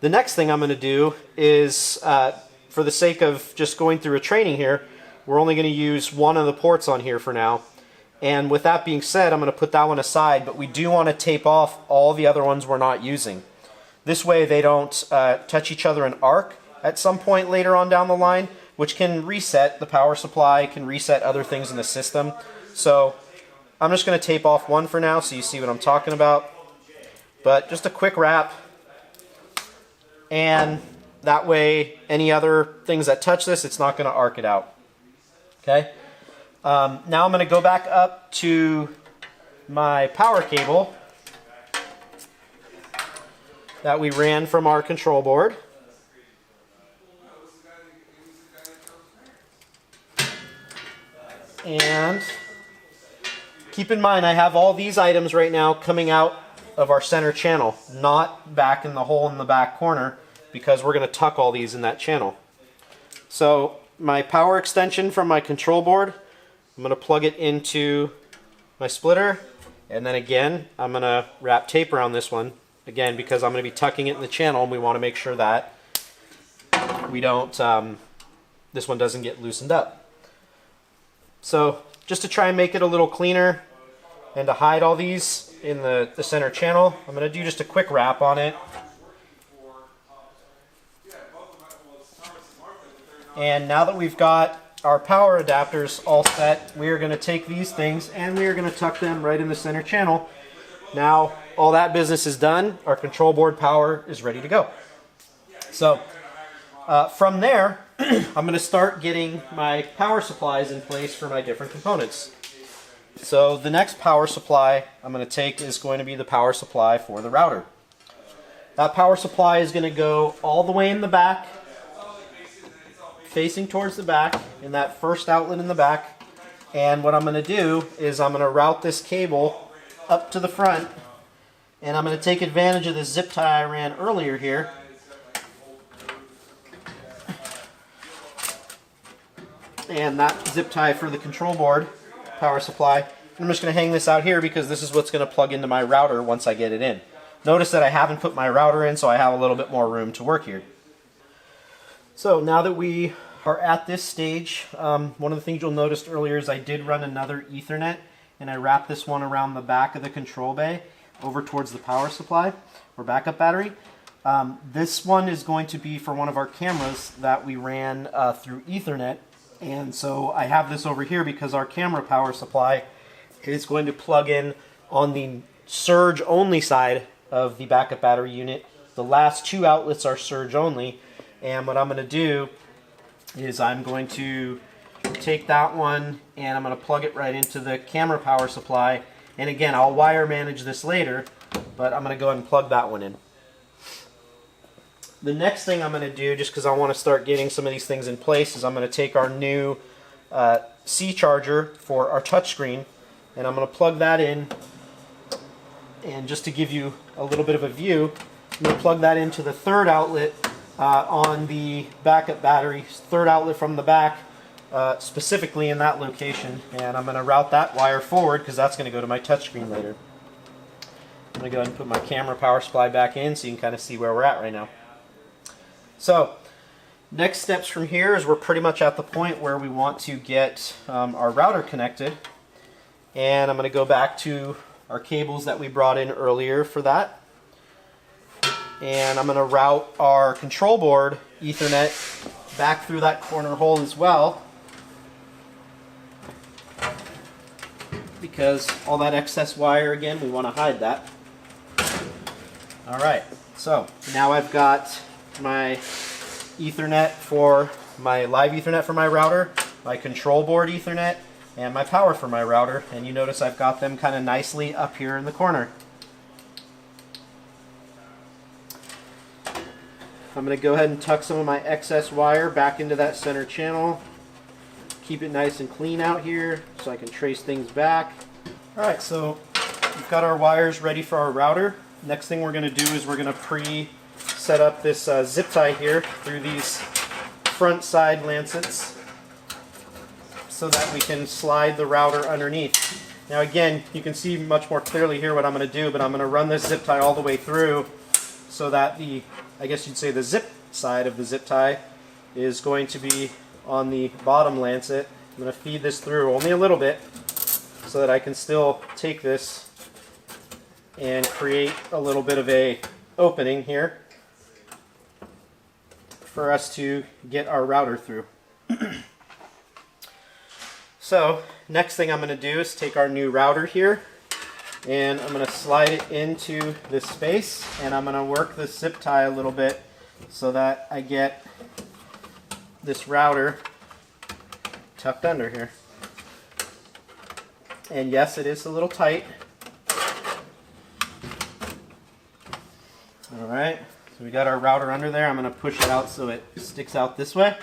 The next thing I'm going to do is, for the sake of just going through a training here, we're only going to use one of the ports on here for now. And with that being said, I'm going to put that one aside, but we do want to tape off all the other ones we're not using. This way they don't touch each other and arc at some point later on down the line, which can reset the power supply, can reset other things in the system. So I'm just going to tape off one for now so you see what I'm talking about. But just a quick wrap, and that way any other things that touch this, it's not going to arc it out. Okay. Now I'm going to go back up to my power cable that we ran from our control board. And keep in mind, I have all these items right now coming out of our center channel, not back in the hole in the back corner, because we're going to tuck all these in that channel. So my power extension from my control board, I'm going to plug it into my splitter, and then again I'm going to wrap tape around this one, again because I'm going to be tucking it in the channel, and we want to make sure that we don't, this one doesn't get loosened up. So just to try and make it a little cleaner and to hide all these in the center channel, I'm going to do just a quick wrap on it. And now that we've got our power adapters all set, we are going to take these things and we are going to tuck them right in the center channel. Now all that business is done. Our control board power is ready to go. So from there, I'm going to start getting my power supplies in place for my different components. So the next power supply I'm going to take is going to be the power supply for the router. That power supply is going to go all the way in the back, facing towards the back, in that first outlet in the back. And what I'm going to do is I'm going to route this cable up to the front, and I'm going to take advantage of this zip tie I ran earlier here. And that zip tie for the control board power supply. I'm just going to hang this out here because this is what's going to plug into my router once I get it in. Notice that I haven't put my router in, so I have a little bit more room to work here. So now that we are at this stage, one of the things you'll notice earlier is I did run another Ethernet, and I wrapped this one around the back of the control bay over towards the power supply or backup battery. This one is going to be for one of our cameras that we ran through Ethernet, and so I have this over here because our camera power supply is going to plug in on the surge only side of the backup battery unit. The last two outlets are surge only. And what I'm going to do is I'm going to take that one and I'm going to plug it right into the camera power supply. And again, I'll wire manage this later, but I'm going to go ahead and plug that one in. The next thing I'm going to do, just because I want to start getting some of these things in place, is I'm going to take our new C charger for our touchscreen, and I'm going to plug that in. And just to give you a little bit of a view, I'm going to plug that into the third outlet on the backup battery, third outlet from the back, specifically in that location. And I'm going to route that wire forward because that's going to go to my touchscreen later. I'm going to go ahead and put my camera power supply back in so you can kind of see where we're at right now. So next steps from here is we're pretty much at the point where we want to get our router connected. And I'm going to go back to our cables that we brought in earlier for that. And I'm going to route our control board Ethernet back through that corner hole as well, because all that excess wire, again, we want to hide that. Alright, so now I've got my Ethernet for my live Ethernet for my router, my control board Ethernet, and my power for my router, and you notice I've got them kind of nicely up here in the corner. I'm going to go ahead and tuck some of my excess wire back into that center channel. Keep it nice and clean out here so I can trace things back. All right, so we've got our wires ready for our router. Next thing we're going to do is we're going to pre-set up this zip tie here through these front side lancets so that we can slide the router underneath. Now again, you can see much more clearly here what I'm going to do, but I'm going to run this zip tie all the way through so that the, I guess you'd say the zip side of the zip tie is going to be on the bottom lancet. I'm going to feed this through only a little bit so that I can still take this and create a little bit of a opening here for us to get our router through. So next thing I'm going to do is take our new router here and I'm going to slide it into this space, and I'm going to work this zip tie a little bit so that I get this router tucked under here. And yes, it is a little tight. Alright, so we got our router under there. I'm going to push it out so it sticks out this way.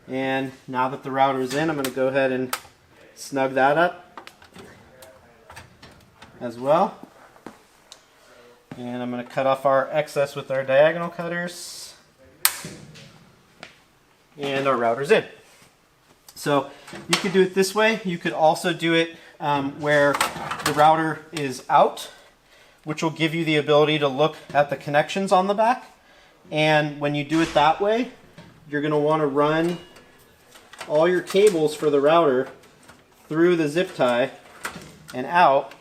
And now that the router is in, I'm going to go ahead and snug that up as well. And I'm going to cut off our excess with our diagonal cutters. And our router's in. So you could do it this way. You could also do it where the router is out, which will give you the ability to look at the connections on the back. And when you do it that way, you're going to want to run all your cables for the router through the zip tie and out.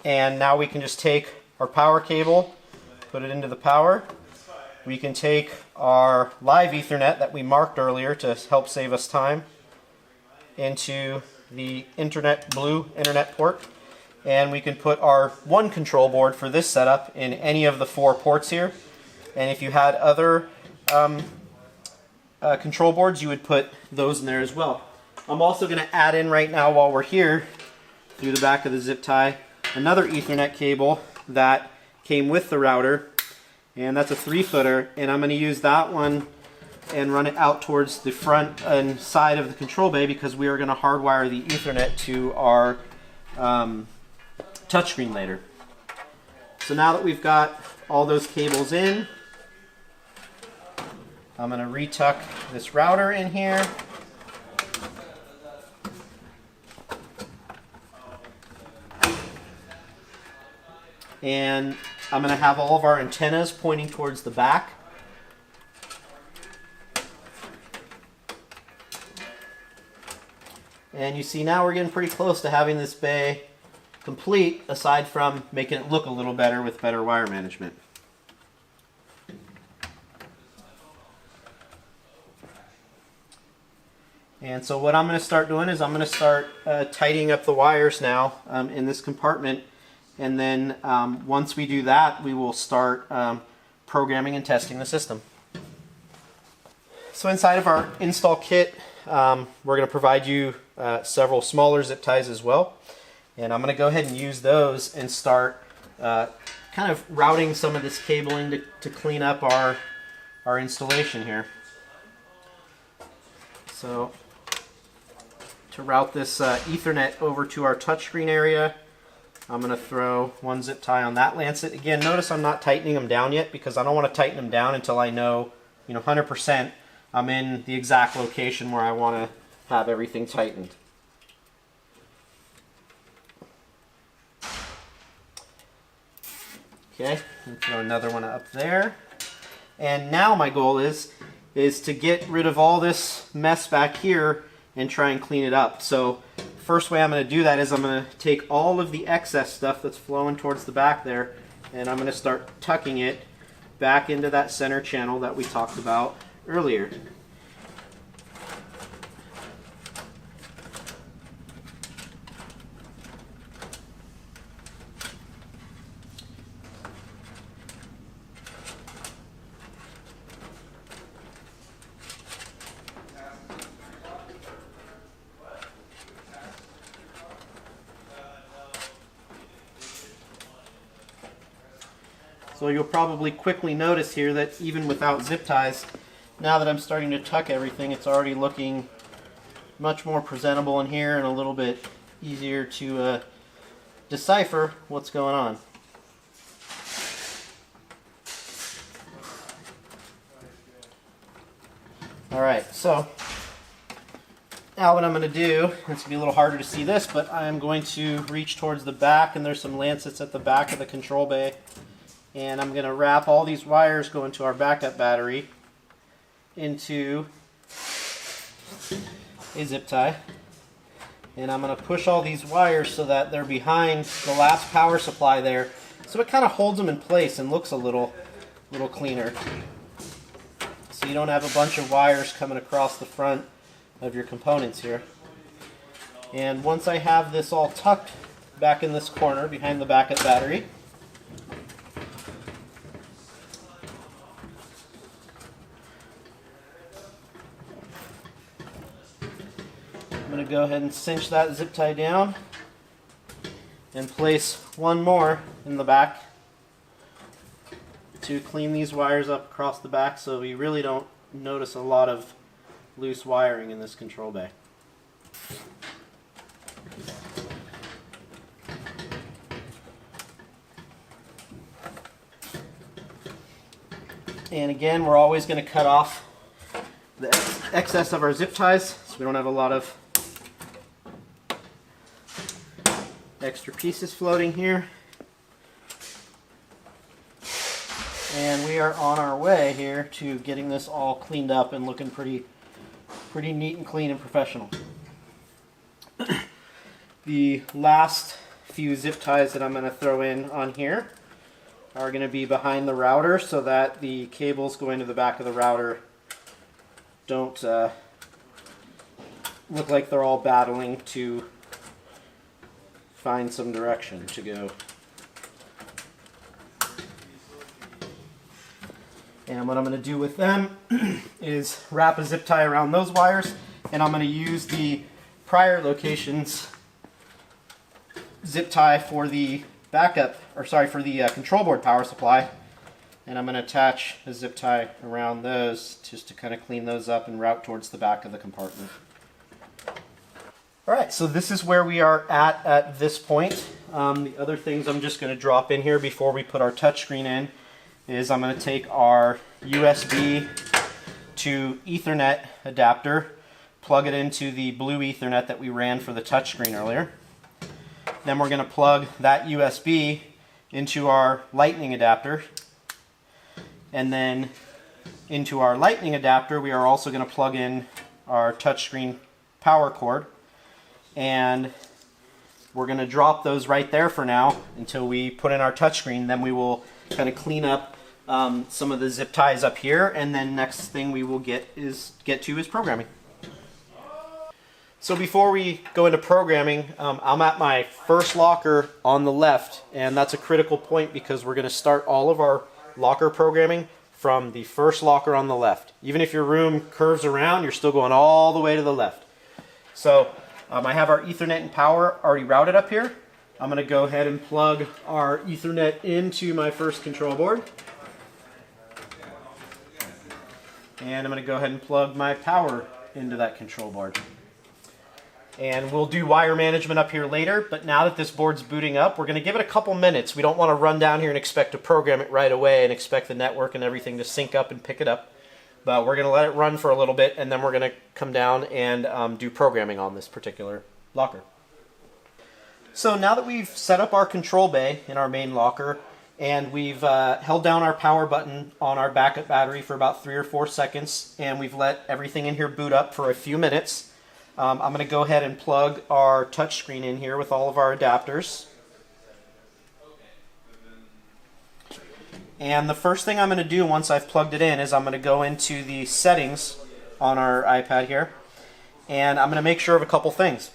And now we can just take our power cable, put it into the power. We can take our live Ethernet that we marked earlier to help save us time into the blue internet port. And we can put our one control board for this setup in any of the 4 ports here. And if you had other control boards, you would put those in there as well. I'm also going to add in right now, while we're here, through the back of the zip tie, another Ethernet cable that came with the router, and that's a 3-footer, and I'm going to use that one and run it out towards the front and side of the control bay, because we are going to hardwire the Ethernet to our touchscreen later. So now that we've got all those cables in, I'm going to retuck this router in here. And I'm going to have all of our antennas pointing towards the back. And you see now we're getting pretty close to having this bay complete, aside from making it look a little better with better wire management. And so what I'm going to start doing is I'm going to start tightening up the wires now in this compartment. And then once we do that, we will start programming and testing the system. So inside of our install kit, we're going to provide you several smaller zip ties as well. And I'm going to go ahead and use those and start kind of routing some of this cabling to clean up our installation here. So to route this Ethernet over to our touchscreen area, I'm going to throw one zip tie on that lancet. Again, notice I'm not tightening them down yet, because I don't want to tighten them down until I know, 100% I'm in the exact location where I want to have everything tightened. Okay, throw another one up there. And now my goal is to get rid of all this mess back here and try and clean it up. So first way I'm going to do that is I'm going to take all of the excess stuff that's flowing towards the back there, and I'm going to start tucking it back into that center channel that we talked about earlier. So you'll probably quickly notice here that even without zip ties, now that I'm starting to tuck everything, it's already looking much more presentable in here and a little bit easier to decipher what's going on. Alright, so now what I'm going to do, it's going to be a little harder to see this, but I'm going to reach towards the back, and there's some lancets at the back of the control bay. And I'm going to wrap all these wires going to our backup battery into a zip tie. And I'm going to push all these wires so that they're behind the last power supply there. So it kind of holds them in place and looks a little cleaner. So you don't have a bunch of wires coming across the front of your components here. And once I have this all tucked back in this corner behind the backup battery, I'm going to go ahead and cinch that zip tie down and place one more in the back to clean these wires up across the back so we really don't notice a lot of loose wiring in this control bay. And again, we're always going to cut off the excess of our zip ties so we don't have a lot of extra pieces floating here. And we are on our way here to getting this all cleaned up and looking pretty neat and clean and professional. The last few zip ties that I'm going to throw in on here are going to be behind the router so that the cables going to the back of the router don't look like they're all battling to find some direction to go. And what I'm going to do with them is wrap a zip tie around those wires, and I'm going to use the prior location's zip tie for the backup, or sorry, for the control board power supply. And I'm going to attach a zip tie around those just to kind of clean those up and route towards the back of the compartment. Alright, so this is where we are at this point. The other things I'm just going to drop in here before we put our touchscreen in is I'm going to take our USB to Ethernet adapter, plug it into the blue Ethernet that we ran for the touchscreen earlier. Then we're going to plug that USB into our lightning adapter. And then into our lightning adapter we are also going to plug in our touchscreen power cord. And we're going to drop those right there for now until we put in our touchscreen. Then we will kind of clean up some of the zip ties up here, and then next thing we will get to is programming. So before we go into programming, I'm at my first locker on the left, and that's a critical point because we're going to start all of our locker programming from the first locker on the left. Even if your room curves around, you're still going all the way to the left. So I have our Ethernet and power already routed up here. I'm going to go ahead and plug our Ethernet into my first control board. And I'm going to go ahead and plug my power into that control board. And we'll do wire management up here later, but now that this board's booting up, we're going to give it a couple minutes. We don't want to run down here and expect to program it right away and expect the network and everything to sync up and pick it up. But we're going to let it run for a little bit, and then we're going to come down and do programming on this particular locker. So now that we've set up our control bay in our main locker, and we've held down our power button on our backup battery for about 3 or 4 seconds, and we've let everything in here boot up for a few minutes, I'm going to go ahead and plug our touchscreen in here with all of our adapters. And the first thing I'm going to do once I've plugged it in is I'm going to go into the settings on our iPad here, and I'm going to make sure of a couple things.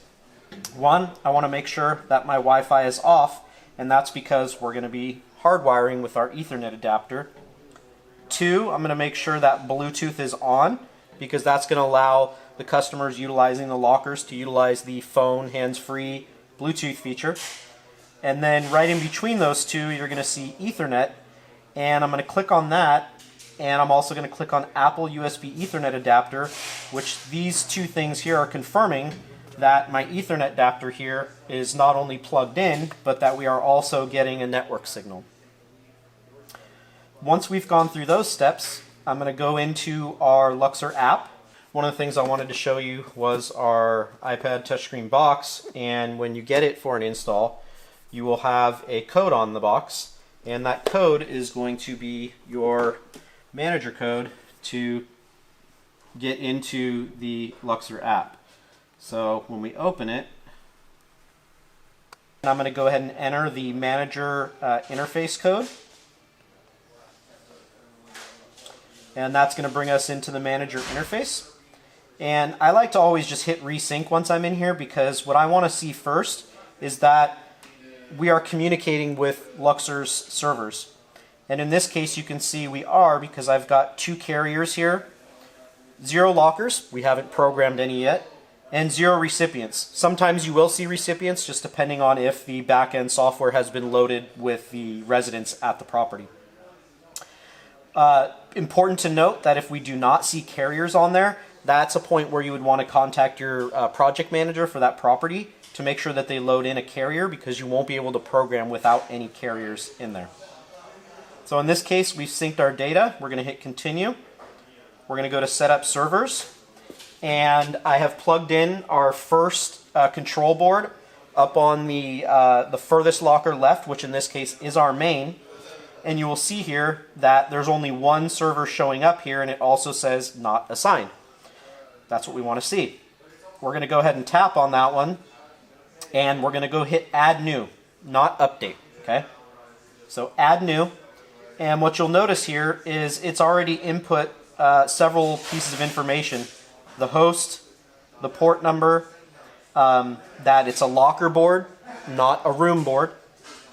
One, I want to make sure that my Wi-Fi is off, and that's because we're going to be hardwiring with our Ethernet adapter. Two, I'm going to make sure that Bluetooth is on, because that's going to allow the customers utilizing the lockers to utilize the phone hands-free Bluetooth feature. And then right in between those two, you're going to see Ethernet, and I'm going to click on that, and I'm also going to click on Apple USB Ethernet adapter, which these two things here are confirming that my Ethernet adapter here is not only plugged in, but that we are also getting a network signal. Once we've gone through those steps, I'm going to go into our Luxor app. One of the things I wanted to show you was our iPad touchscreen box, and when you get it for an install, you will have a code on the box, and that code is going to be your manager code to get into the Luxor app. So when we open it, I'm going to go ahead and enter the manager interface code. And that's going to bring us into the manager interface. And I like to always just hit resync once I'm in here, because what I want to see first is that we are communicating with Luxor's servers. And in this case you can see we are, because I've got 2 carriers here, 0 lockers, we haven't programmed any yet, and 0 recipients. Sometimes you will see recipients, just depending on if the back-end software has been loaded with the residents at the property. Important to note that if we do not see carriers on there, that's a point where you would want to contact your project manager for that property to make sure that they load in a carrier, because you won't be able to program without any carriers in there. So in this case, we've synced our data. We're going to hit continue. We're going to go to set up servers. And I have plugged in our first control board up on the furthest locker left, which in this case is our main. And you will see here that there's only 1 server showing up here, and it also says not assigned. That's what we want to see. We're going to go ahead and tap on that one, and we're going to go hit add new, not update. Okay? So add new, and what you'll notice here is it's already input several pieces of information. The host, the port number, that it's a locker board, not a room board,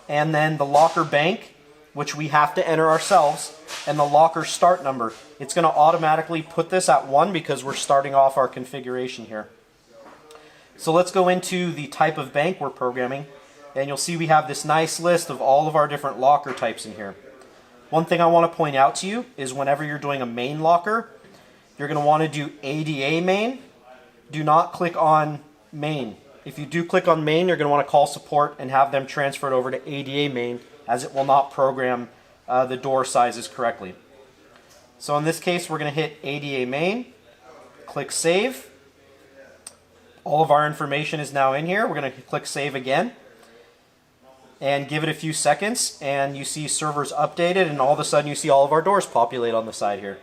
and then the locker bank, which we have to enter ourselves, and the locker start number. It's going to automatically put this at 1 because we're starting off our configuration here. So let's go into the type of bank we're programming, and you'll see we have this nice list of all of our different locker types in here. One thing I want to point out to you is whenever you're doing a main locker, you're going to want to do ADA main. Do not click on main. If you do click on main, you're going to want to call support and have them transferred over to ADA main, as it will not program the door sizes correctly. So in this case, we're going to hit ADA main, click save. All of our information is now in here. We're going to click save again and give it a few seconds, and you see servers updated, and all of a sudden you see all of our doors populate on the side here.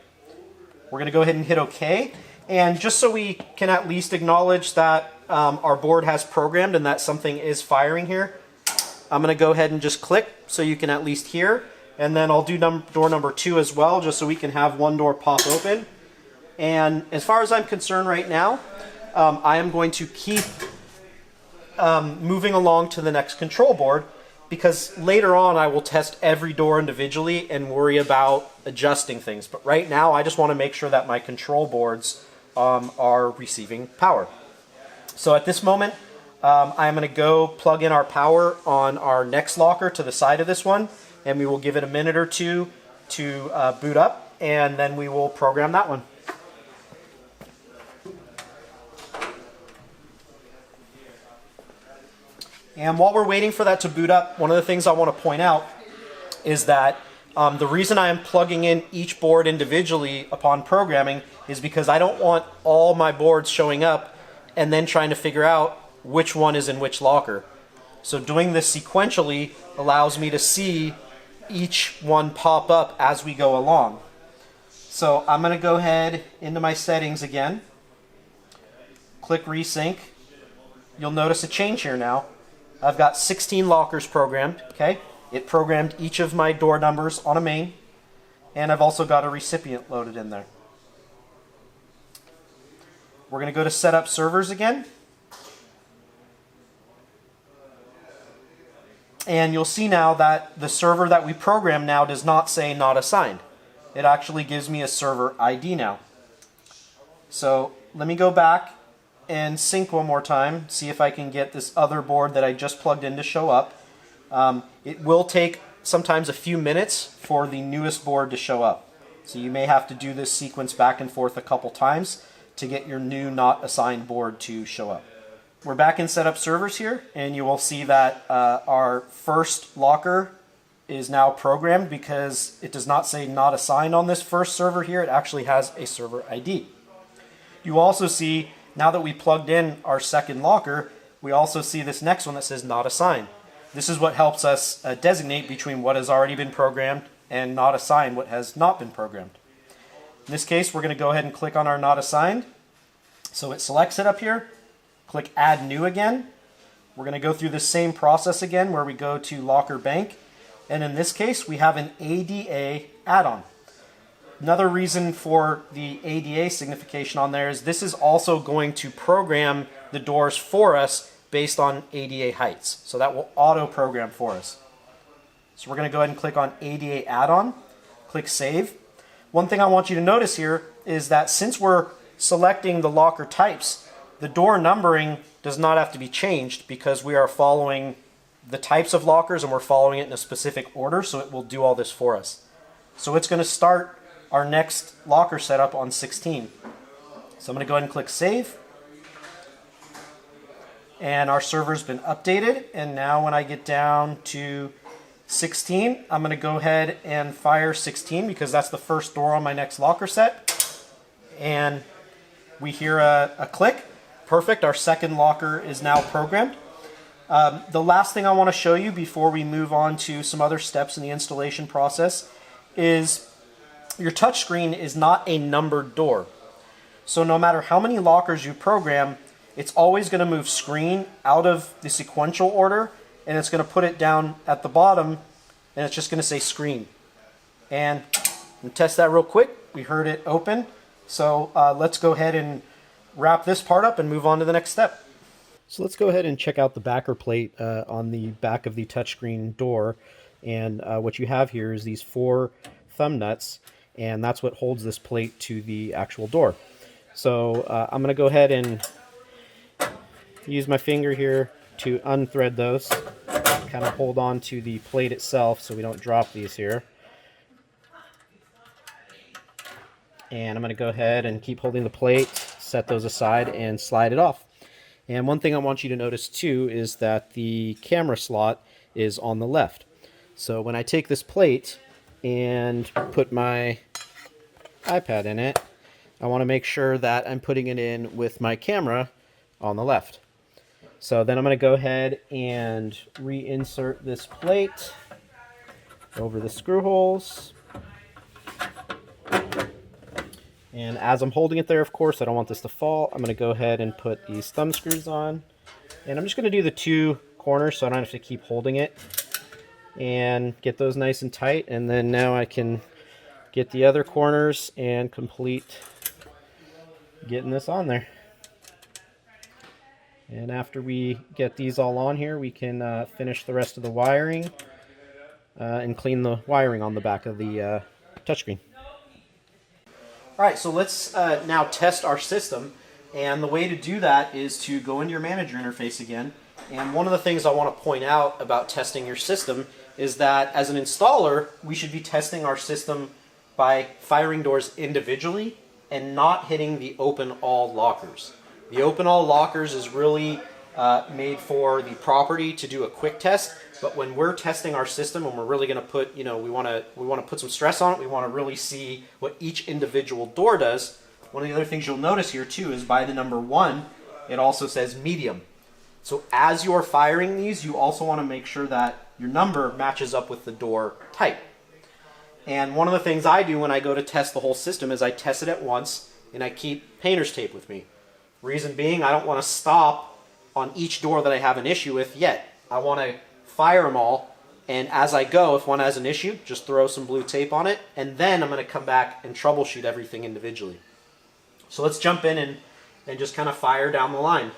We're going to go ahead and hit OK, and just so we can at least acknowledge that our board has programmed and that something is firing here, I'm going to go ahead and just click so you can at least hear, and then I'll do door number 2 as well, just so we can have one door pop open. And as far as I'm concerned right now, I am going to keep moving along to the next control board, because later on I will test every door individually and worry about adjusting things. But right now I just want to make sure that my control boards are receiving power. So at this moment, I'm going to go plug in our power on our next locker to the side of this one, and we will give it a minute or 2 to boot up, and then we will program that one. And while we're waiting for that to boot up, one of the things I want to point out is that the reason I am plugging in each board individually upon programming is because I don't want all my boards showing up and then trying to figure out which one is in which locker. So doing this sequentially allows me to see each one pop up as we go along. So I'm going to go ahead into my settings again, click resync. You'll notice a change here now. I've got 16 lockers programmed. Okay, it programmed each of my door numbers on a main, and I've also got a recipient loaded in there. We're going to go to set up servers again, and you'll see now that the server that we programmed now does not say not assigned. It actually gives me a server ID now. So let me go back and sync one more time, see if I can get this other board that I just plugged in to show up. It will take sometimes a few minutes for the newest board to show up. So you may have to do this sequence back and forth a couple times to get your new not assigned board to show up. We're back in setup servers here, and you will see that our first locker is now programmed because it does not say not assigned on this first server here. It actually has a server ID. You also see, now that we plugged in our second locker, we also see this next one that says not assigned. This is what helps us designate between what has already been programmed and not assigned what has not been programmed. In this case, we're going to go ahead and click on our not assigned. So it selects it up here. Click add new again. We're going to go through the same process again where we go to locker bank. And in this case, we have an ADA add-on. Another reason for the ADA signification on there is this is also going to program the doors for us based on ADA heights. So that will auto-program for us. So we're going to go ahead and click on ADA add-on, click save. One thing I want you to notice here is that since we're selecting the locker types, the door numbering does not have to be changed because we are following the types of lockers and we're following it in a specific order, so it will do all this for us. So it's going to start our next locker setup on 16. So I'm going to go ahead and click save. And our server's been updated, and now when I get down to 16, I'm going to go ahead and fire 16 because that's the first door on my next locker set. And we hear a click. Perfect, our second locker is now programmed. The last thing I want to show you before we move on to some other steps in the installation process is your touchscreen is not a numbered door. So no matter how many lockers you program, it's always going to move screen out of the sequential order, and it's going to put it down at the bottom, and it's just going to say screen. And we'll test that real quick. We heard it open. So let's go ahead and wrap this part up and move on to the next step. So let's go ahead and check out the backer plate on the back of the touchscreen door. And what you have here is these 4 thumb nuts, and that's what holds this plate to the actual door. So I'm going to go ahead and use my finger here to unthread those, kind of hold on to the plate itself so we don't drop these here. And I'm going to go ahead and keep holding the plate, set those aside, and slide it off. And one thing I want you to notice too is that the camera slot is on the left. So when I take this plate and put my iPad in it, I want to make sure that I'm putting it in with my camera on the left. So then I'm going to go ahead and reinsert this plate over the screw holes. And as I'm holding it there, of course, I don't want this to fall. I'm going to go ahead and put these thumb screws on. And I'm just going to do the 2 corners so I don't have to keep holding it. And get those nice and tight. And then now I can get the other corners and complete getting this on there. And after we get these all on here, we can finish the rest of the wiring and clean the wiring on the back of the touchscreen. Alright, so let's now test our system, and the way to do that is to go into your manager interface again. And one of the things I want to point out about testing your system is that as an installer, we should be testing our system by firing doors individually and not hitting the open all lockers. The open all lockers is really made for the property to do a quick test, but when we're testing our system and we're really going to put, we want to put some stress on it, we want to really see what each individual door does. One of the other things you'll notice here too is by the number 1, it also says medium. So as you're firing these, you also want to make sure that your number matches up with the door type. And one of the things I do when I go to test the whole system is I test it at once and I keep painter's tape with me. Reason being, I don't want to stop on each door that I have an issue with yet. I want to fire them all, and as I go, if one has an issue, just throw some blue tape on it, and then I'm going to come back and troubleshoot everything individually. So let's jump in and just kind of fire down the line.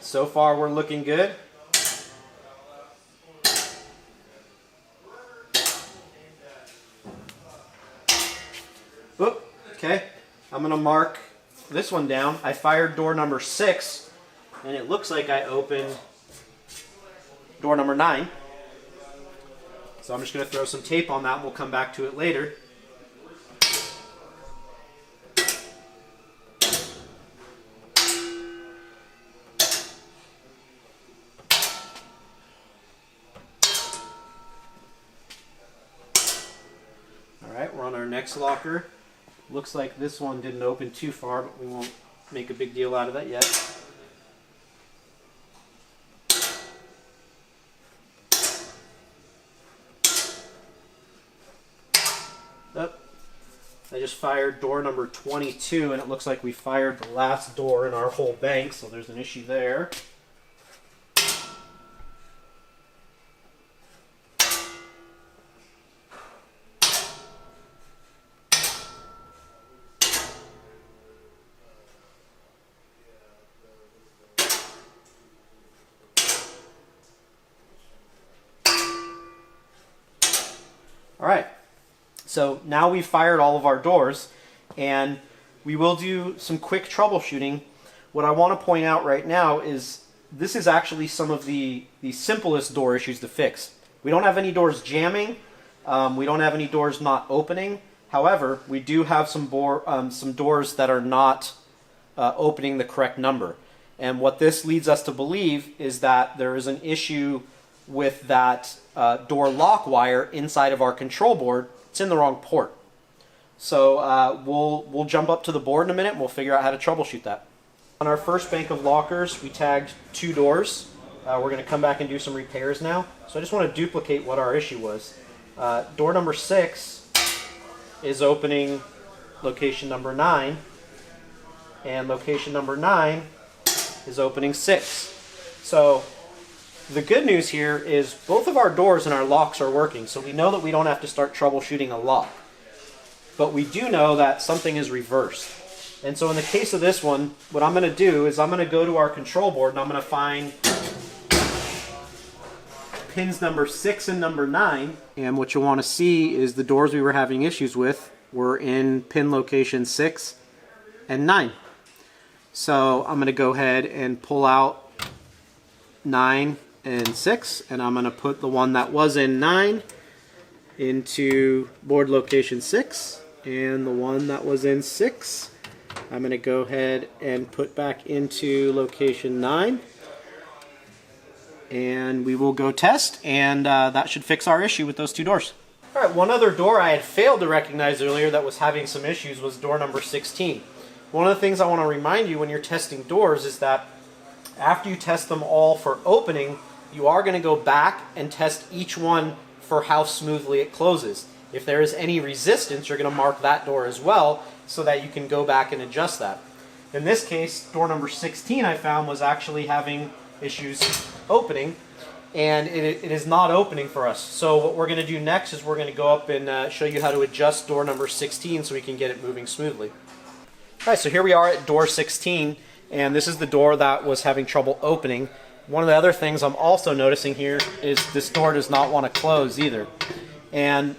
So far we're looking good. Oop, okay, I'm going to mark this one down. I fired door number 6, and it looks like I opened door number 9. So I'm just going to throw some tape on that and we'll come back to it later. Alright, we're on our next locker. Looks like this one didn't open too far, but we won't make a big deal out of that yet. Oh, I just fired door number 22, and it looks like we fired the last door in our whole bank, so there's an issue there. Alright, so now we've fired all of our doors, and we will do some quick troubleshooting. What I want to point out right now is this is actually some of the simplest door issues to fix. We don't have any doors jamming, we don't have any doors not opening. However, we do have some doors that are not opening the correct number. And what this leads us to believe is that there is an issue with that door lock wire inside of our control board. It's in the wrong port. So we'll jump up to the board in a minute and we'll figure out how to troubleshoot that. On our first bank of lockers, we tagged 2 doors. We're going to come back and do some repairs now. So I just want to duplicate what our issue was. Door number 6 is opening location number 9, and location number 9 is opening 6. So the good news here is both of our doors and our locks are working, so we know that we don't have to start troubleshooting a lock. But we do know that something is reversed. And so in the case of this one, what I'm going to do is I'm going to go to our control board and I'm going to find pins number 6 and number 9. And what you want to see is the doors we were having issues with were in pin location 6 and 9. So I'm going to go ahead and pull out 9 and 6, and I'm going to put the one that was in 9 into board location 6, and the one that was in 6 I'm going to go ahead and put back into location 9, and we will go test, and that should fix our issue with those 2 doors. Alright, one other door I had failed to recognize earlier that was having some issues was door number 16. One of the things I want to remind you when you're testing doors is that after you test them all for opening, you are going to go back and test each one for how smoothly it closes. If there is any resistance, you're going to mark that door as well so that you can go back and adjust that. In this case, door number 16 I found was actually having issues opening, and it is not opening for us. So what we're going to do next is we're going to go up and show you how to adjust door number 16 so we can get it moving smoothly. Alright, so here we are at door 16, and this is the door that was having trouble opening. One of the other things I'm also noticing here is this door does not want to close either. And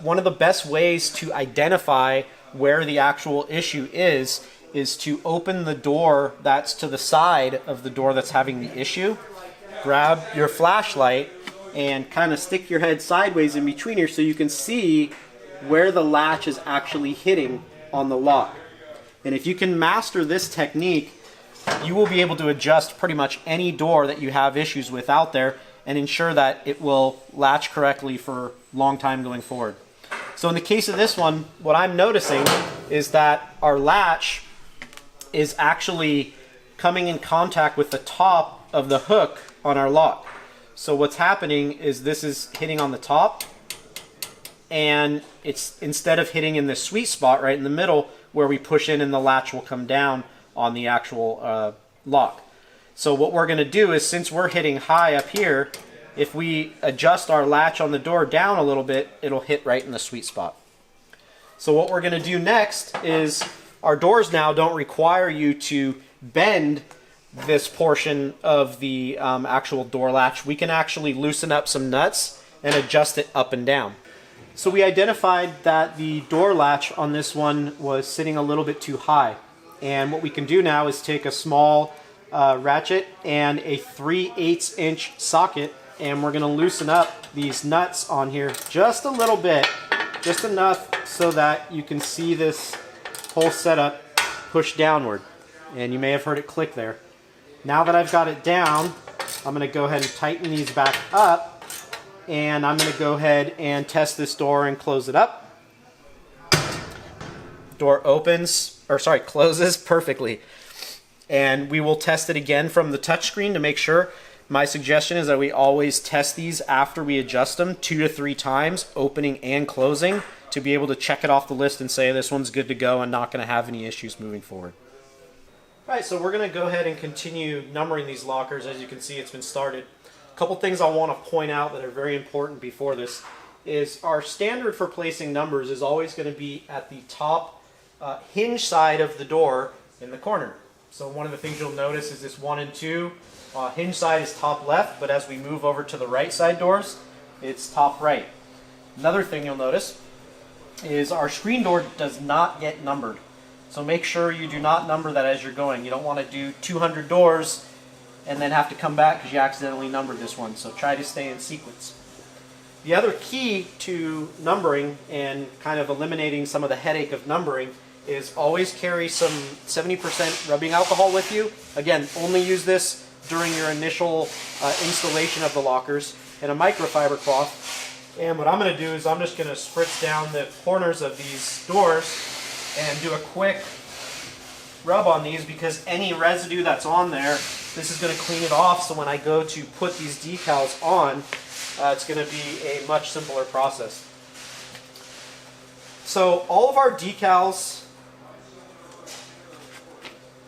one of the best ways to identify where the actual issue is to open the door that's to the side of the door that's having the issue. Grab your flashlight and kind of stick your head sideways in between here so you can see where the latch is actually hitting on the lock. And if you can master this technique, you will be able to adjust pretty much any door that you have issues with out there and ensure that it will latch correctly for a long time going forward. So in the case of this one, what I'm noticing is that our latch is actually coming in contact with the top of the hook on our lock. So what's happening is this is hitting on the top, and it's instead of hitting in the sweet spot right in the middle where we push in and the latch will come down on the actual lock. So what we're going to do is, since we're hitting high up here, if we adjust our latch on the door down a little bit, it'll hit right in the sweet spot. So what we're going to do next is, our doors now don't require you to bend this portion of the actual door latch. We can actually loosen up some nuts and adjust it up and down. So we identified that the door latch on this one was sitting a little bit too high. And what we can do now is take a small ratchet and a 3/8 inch socket, and we're going to loosen up these nuts on here just a little bit, just enough so that you can see this whole setup push downward. And you may have heard it click there. Now that I've got it down, I'm going to go ahead and tighten these back up, and I'm going to go ahead and test this door and close it up. Door closes perfectly. And we will test it again from the touchscreen to make sure. My suggestion is that we always test these after we adjust them 2 to 3 times, opening and closing, to be able to check it off the list and say this one's good to go and not going to have any issues moving forward. All right, so we're going to go ahead and continue numbering these lockers. As you can see, it's been started. A couple things I want to point out that are very important before this is our standard for placing numbers is always going to be at the top hinge side of the door in the corner. So one of the things you'll notice is this 1 and 2 hinge side is top left, but as we move over to the right side doors, it's top right. Another thing you'll notice is our screen door does not get numbered. So make sure you do not number that as you're going. You don't want to do 200 doors and then have to come back because you accidentally numbered this one. So try to stay in sequence. The other key to numbering and kind of eliminating some of the headache of numbering is always carry some 70% rubbing alcohol with you. Again, only use this during your initial installation of the lockers, and a microfiber cloth. And what I'm going to do is I'm just going to spritz down the corners of these doors and do a quick rub on these, because any residue that's on there, this is going to clean it off, so when I go to put these decals on, it's going to be a much simpler process. So all of our decals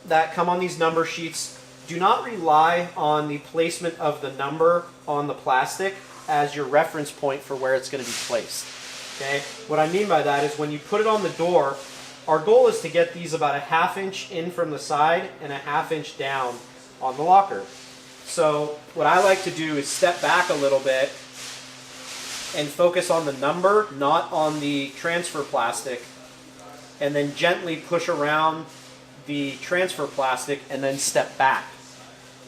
that come on these number sheets, do not rely on the placement of the number on the plastic as your reference point for where it's going to be placed. Okay? What I mean by that is when you put it on the door, our goal is to get these about a 1/2 inch in from the side and a 1/2 inch down on the locker. So what I like to do is step back a little bit and focus on the number, not on the transfer plastic, and then gently push around the transfer plastic and then step back.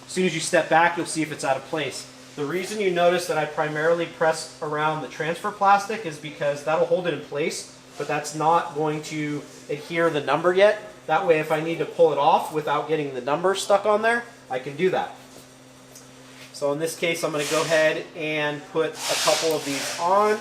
As soon as you step back, you'll see if it's out of place. The reason you notice that I primarily press around the transfer plastic is because that'll hold it in place, but that's not going to adhere the number yet. That way, if I need to pull it off without getting the number stuck on there, I can do that. So in this case, I'm going to go ahead and put a couple of these on.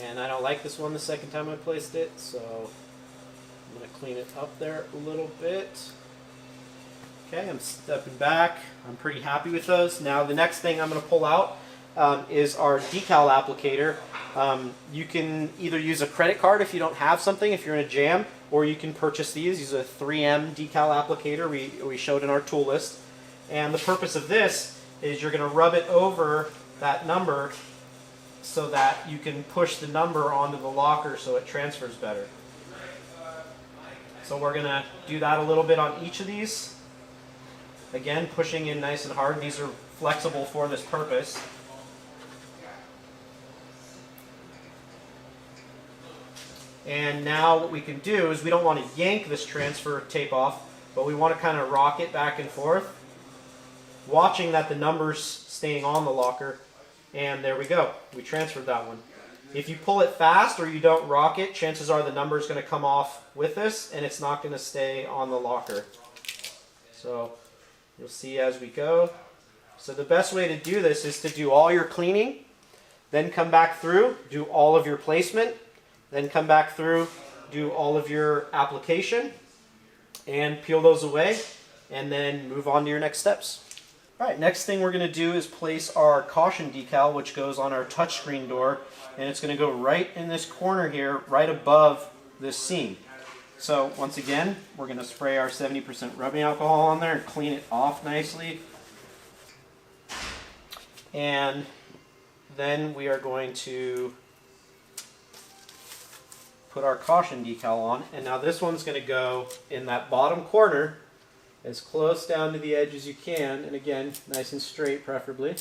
And I don't like this one the second time I placed it, so I'm going to clean it up there a little bit. Okay, I'm stepping back. I'm pretty happy with those. Now the next thing I'm going to pull out is our decal applicator. You can either use a credit card if you don't have something, if you're in a jam, or you can purchase these. Use a 3M decal applicator we showed in our tool list. And the purpose of this is you're going to rub it over that number so that you can push the number onto the locker so it transfers better. So we're going to do that a little bit on each of these. Again, pushing in nice and hard. These are flexible for this purpose. And now what we can do is we don't want to yank this transfer tape off, but we want to kind of rock it back and forth, watching that the number's staying on the locker. And there we go. We transferred that one. If you pull it fast or you don't rock it, chances are the number is going to come off with this and it's not going to stay on the locker. So you'll see as we go. So the best way to do this is to do all your cleaning, then come back through, do all of your placement, then come back through, do all of your application, and peel those away, and then move on to your next steps. Alright, next thing we're going to do is place our caution decal, which goes on our touchscreen door, and it's going to go right in this corner here, right above this seam. So once again, we're going to spray our 70% rubbing alcohol on there and clean it off nicely. And then we are going to put our caution decal on, and now this one's going to go in that bottom corner as close down to the edge as you can, and again, nice and straight preferably.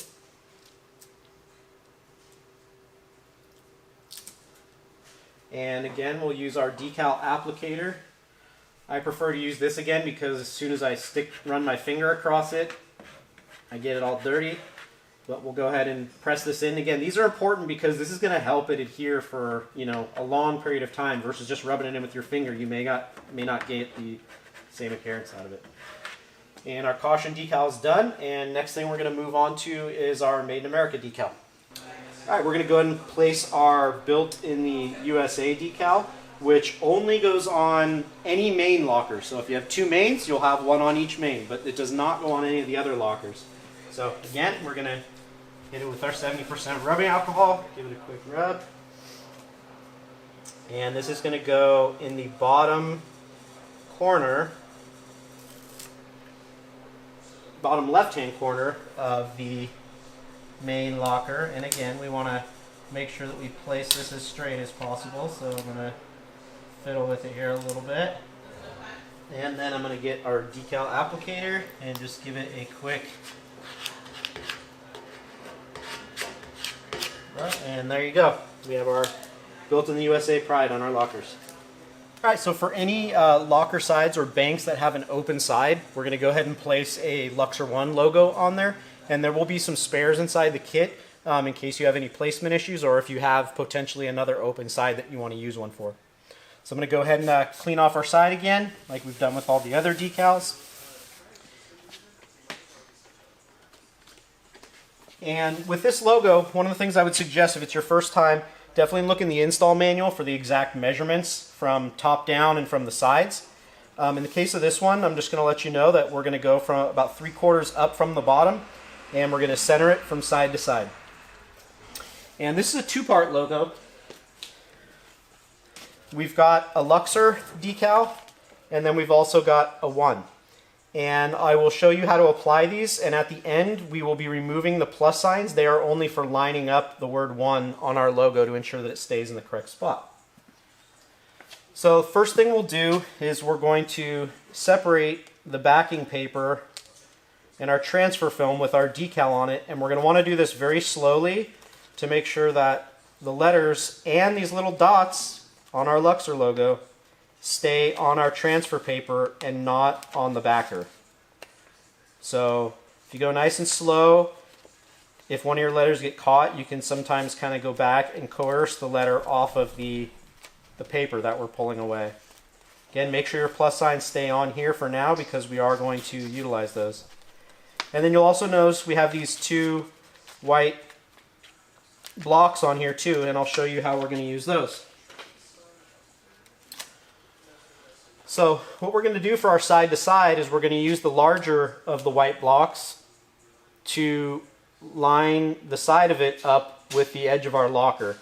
And again, we'll use our decal applicator. I prefer to use this again because as soon as I run my finger across it, I get it all dirty. But we'll go ahead and press this in. Again, these are important because this is going to help it adhere for, you know, a long period of time versus just rubbing it in with your finger. You may not get the same adherence out of it. And our caution decal is done. And next thing we're going to move on to is our Made in America decal. All right, we're going to go ahead and place our Built in the USA decal, which only goes on any main locker. So if you have 2 mains, you'll have one on each main, but it does not go on any of the other lockers. So again, we're going to hit it with our 70% rubbing alcohol, give it a quick rub. And this is going to go in the bottom corner, bottom left-hand corner of the main locker. And again, we want to make sure that we place this as straight as possible. So I'm going to fiddle with it here a little bit. And then I'm going to get our decal applicator and just give it a quick rub. And there you go. We have our Built in the USA pride on our lockers. All right, so for any locker sides or banks that have an open side, we're going to go ahead and place a Luxor One logo on there. And there will be some spares inside the kit in case you have any placement issues or if you have potentially another open side that you want to use one for. So I'm going to go ahead and clean off our side again, like we've done with all the other decals. And with this logo, one of the things I would suggest if it's your first time, definitely look in the install manual for the exact measurements from top down and from the sides. In the case of this one, I'm just going to let you know that we're going to go from about 3/4 up from the bottom, and we're going to center it from side to side. And this is a 2-part logo. We've got a Luxor decal, and then we've also got a One. And I will show you how to apply these, and at the end we will be removing the plus signs. They are only for lining up the word One on our logo to ensure that it stays in the correct spot. So first thing we'll do is we're going to separate the backing paper and our transfer film with our decal on it, and we're going to want to do this very slowly to make sure that the letters and these little dots on our Luxor logo stay on our transfer paper and not on the backer. So if you go nice and slow, if one of your letters get caught, you can sometimes kind of go back and coerce the letter off of the paper that we're pulling away. Again, make sure your plus signs stay on here for now because we are going to utilize those. And then you'll also notice we have these 2 white blocks on here too, and I'll show you how we're going to use those. So what we're going to do for our side to side is we're going to use the larger of the white blocks to line the side of it up with the edge of our locker.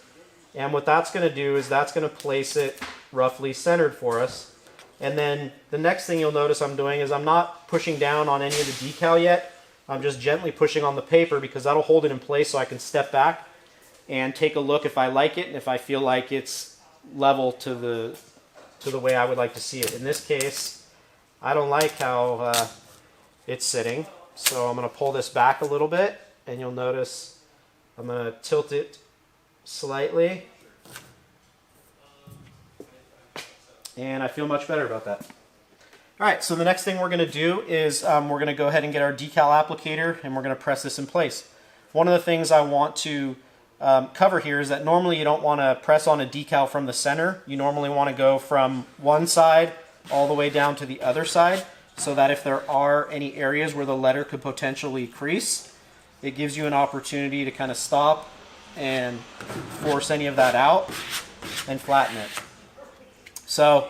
And what that's going to do is that's going to place it roughly centered for us. And then the next thing you'll notice I'm doing is I'm not pushing down on any of the decal yet. I'm just gently pushing on the paper because that'll hold it in place so I can step back and take a look if I like it and if I feel like it's level to the way I would like to see it. In this case, I don't like how it's sitting, so I'm going to pull this back a little bit, and you'll notice I'm going to tilt it slightly, and I feel much better about that. All right, so the next thing we're going to do is we're going to go ahead and get our decal applicator, and we're going to press this in place. One of the things I want to cover here is that normally you don't want to press on a decal from the center. You normally want to go from one side all the way down to the other side so that if there are any areas where the letter could potentially crease, it gives you an opportunity to kind of stop and force any of that out and flatten it. So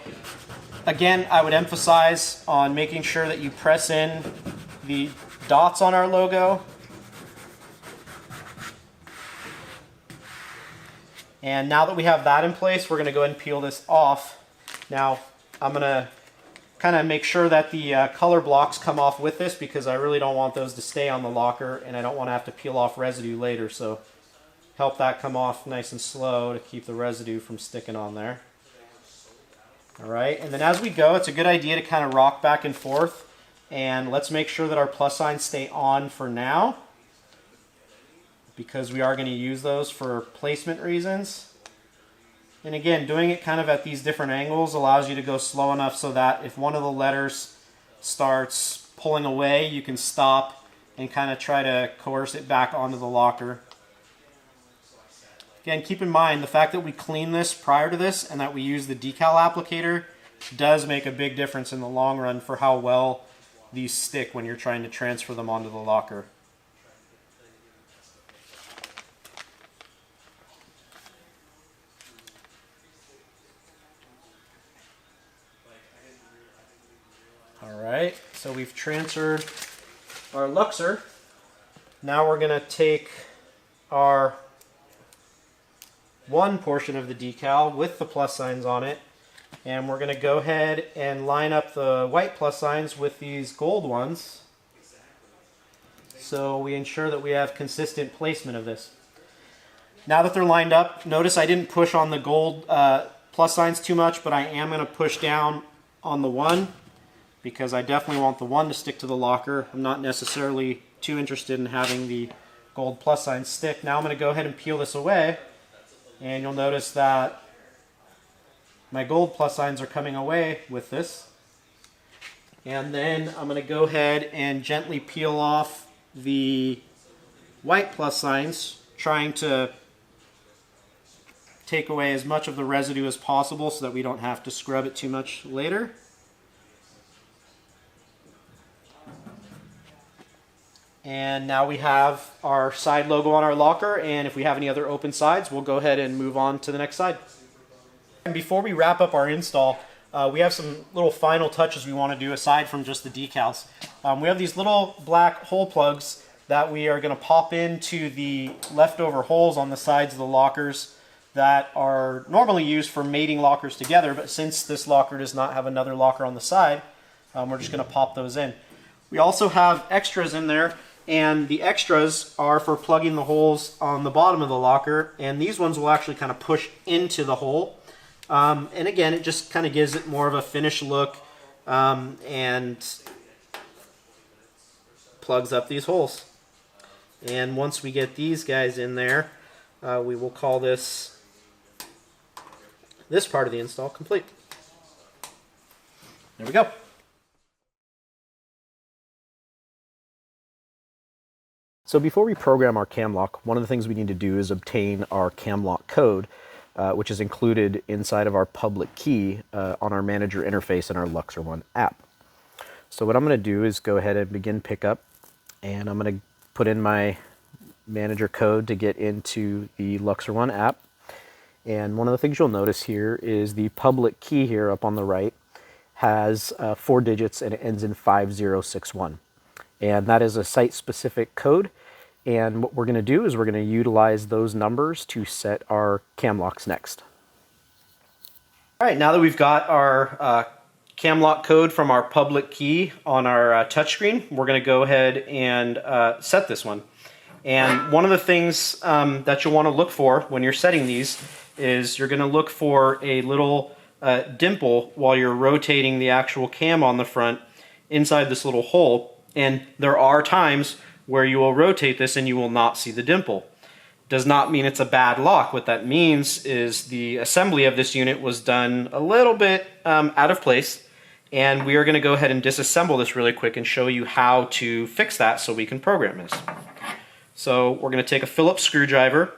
again, I would emphasize on making sure that you press in the dots on our logo. And now that we have that in place, we're going to go ahead and peel this off. Now, I'm going to kind of make sure that the color blocks come off with this because I really don't want those to stay on the locker and I don't want to have to peel off residue later. So help that come off nice and slow to keep the residue from sticking on there. All right, and then as we go, it's a good idea to kind of rock back and forth And let's make sure that our plus signs stay on for now, because we are going to use those for placement reasons. And again, doing it kind of at these different angles allows you to go slow enough so that if one of the letters starts pulling away, you can stop and kind of try to coerce it back onto the locker. Again, keep in mind the fact that we clean this prior to this and that we use the decal applicator does make a big difference in the long run for how well these stick when you're trying to transfer them onto the locker. Alright, so we've transferred our Luxor. Now we're going to take our one portion of the decal with the plus signs on it, and we're going to go ahead and line up the white plus signs with these gold ones, so we ensure that we have consistent placement of this. Now that they're lined up, notice I didn't push on the gold plus signs too much, but I am going to push down on the one, because I definitely want the one to stick to the locker. I'm not necessarily too interested in having the gold plus signs stick. Now I'm going to go ahead and peel this away, and you'll notice that my gold plus signs are coming away with this. And then I'm going to go ahead and gently peel off the white plus signs, trying to take away as much of the residue as possible so that we don't have to scrub it too much later. And now we have our side logo on our locker, and if we have any other open sides, we'll go ahead and move on to the next side. And before we wrap up our install, we have some little final touches we want to do aside from just the decals. We have these little black hole plugs that we are going to pop into the leftover holes on the sides of the lockers that are normally used for mating lockers together, but since this locker does not have another locker on the side, we're just going to pop those in. We also have extras in there, and the extras are for plugging the holes on the bottom of the locker, and these ones will actually kind of push into the hole. And again, it just kind of gives it more of a finished look and plugs up these holes. And once we get these guys in there, we will call this part of the install complete. There we go. So before we program our cam lock, one of the things we need to do is obtain our cam lock code, which is included inside of our public key on our manager interface in our Luxor One app. So what I'm going to do is go ahead and begin pickup, and I'm going to put in my manager code to get into the Luxor One app. And one of the things you'll notice here is the public key here up on the right has 4 digits and it ends in 5061. And that is a site-specific code, and what we're going to do is we're going to utilize those numbers to set our cam locks next. All right, now that we've got our cam lock code from our public key on our touchscreen, we're going to go ahead and set this one. And one of the things that you'll want to look for when you're setting these is you're going to look for a little dimple while you're rotating the actual cam on the front inside this little hole. And there are times where you will rotate this and you will not see the dimple. Does not mean it's a bad lock. What that means is the assembly of this unit was done a little bit out of place, and we are going to go ahead and disassemble this really quick and show you how to fix that so we can program this. So we're going to take a Phillips screwdriver,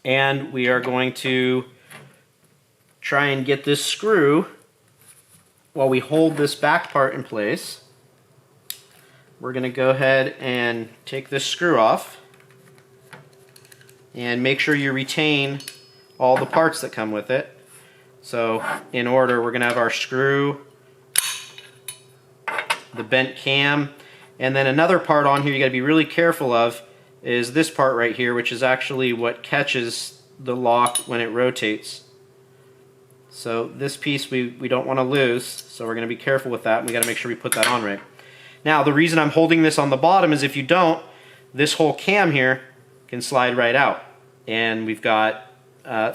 and we are going to try and get this screw while we hold this back part in place. We're going to go ahead and take this screw off and make sure you retain all the parts that come with it. So in order, we're going to have our screw, the bent cam, and then another part on here you got to be really careful of is this part right here, which is actually what catches the lock when it rotates. So this piece we don't want to lose, so we're going to be careful with that, and we got to make sure we put that on right. Now, the reason I'm holding this on the bottom is if you don't, this whole cam here can slide right out. And we've got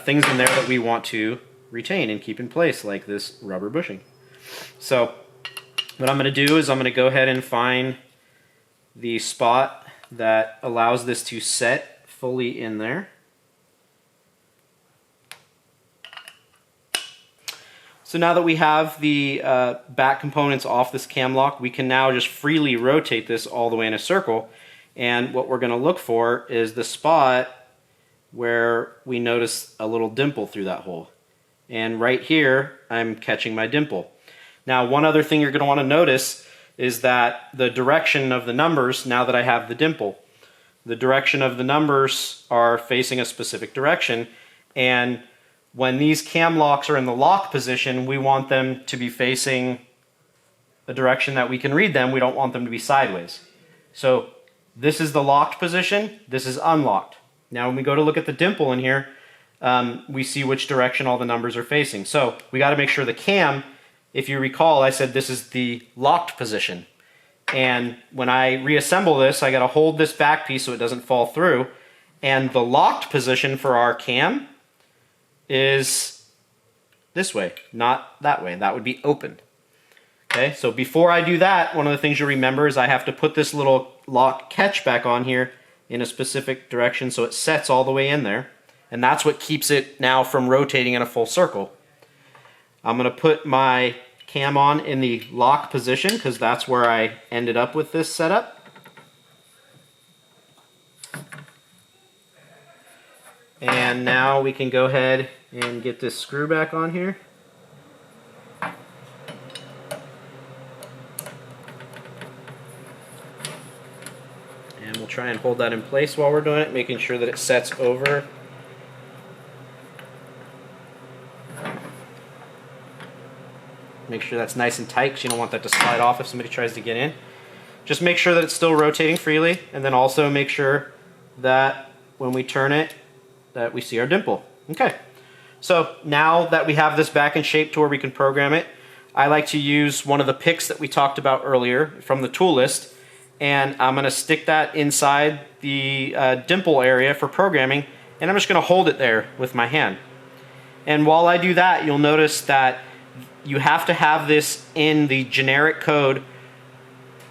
things in there that we want to retain and keep in place, like this rubber bushing. So What I'm going to do is I'm going to go ahead and find the spot that allows this to set fully in there. So now that we have the back components off this cam lock, we can now just freely rotate this all the way in a circle. And what we're going to look for is the spot where we notice a little dimple through that hole. And right here, I'm catching my dimple. Now, one other thing you're going to want to notice is that the direction of the numbers, now that I have the dimple, the direction of the numbers are facing a specific direction. And when these cam locks are in the lock position, we want them to be facing the direction that we can read them. We don't want them to be sideways. So this is the locked position. This is unlocked. Now when we go to look at the dimple in here, we see which direction all the numbers are facing. So we got to make sure the cam, if you recall, I said this is the locked position. And when I reassemble this, I got to hold this back piece so it doesn't fall through. And the locked position for our cam is this way, not that way. That would be open. Okay, so before I do that, one of the things you'll remember is I have to put this little lock catch back on here in a specific direction so it sets all the way in there. And that's what keeps it now from rotating in a full circle. I'm going to put my cam on in the lock position because that's where I ended up with this setup. And now we can go ahead and get this screw back on here. And we'll try and hold that in place while we're doing it, making sure that it sets over. Make sure that's nice and tight because you don't want that to slide off if somebody tries to get in. Just make sure that it's still rotating freely, and then also make sure that when we turn it, that we see our dimple. Okay, so now that we have this back in shape to where we can program it, I like to use one of the picks that we talked about earlier from the tool list, and I'm going to stick that inside the dimple area for programming, and I'm just going to hold it there with my hand. And while I do that, you'll notice that you have to have this in the generic code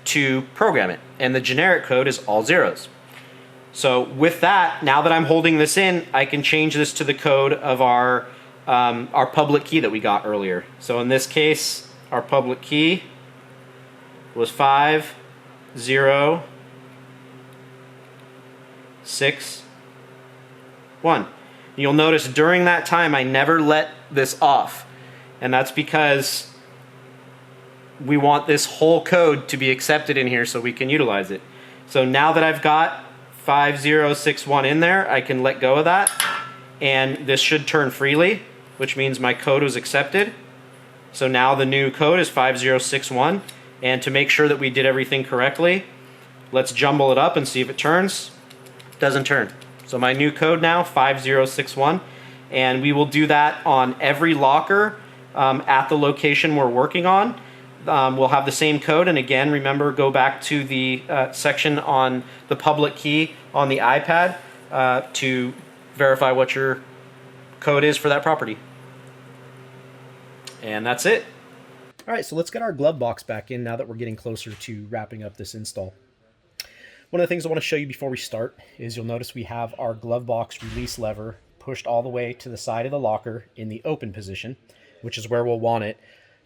to program it, and the generic code is all zeros. So with that, now that I'm holding this in, I can change this to the code of our public key that we got earlier. So in this case, our public key was 5061. You'll notice during that time I never let this off, and that's because we want this whole code to be accepted in here so we can utilize it. So now that I've got 5061 in there, I can let go of that, and this should turn freely, which means my code was accepted. So now the new code is 5061, and to make sure that we did everything correctly, let's jumble it up and see if it turns. It doesn't turn. So my new code now, 5061, and we will do that on every locker at the location we're working on. We'll have the same code, and again, remember, go back to the section on the public key on the iPad to verify what your code is for that property. And that's it. All right, so let's get our glove box back in now that we're getting closer to wrapping up this install. One of the things I want to show you before we start is you'll notice we have our glove box release lever pushed all the way to the side of the locker in the open position, which is where we'll want it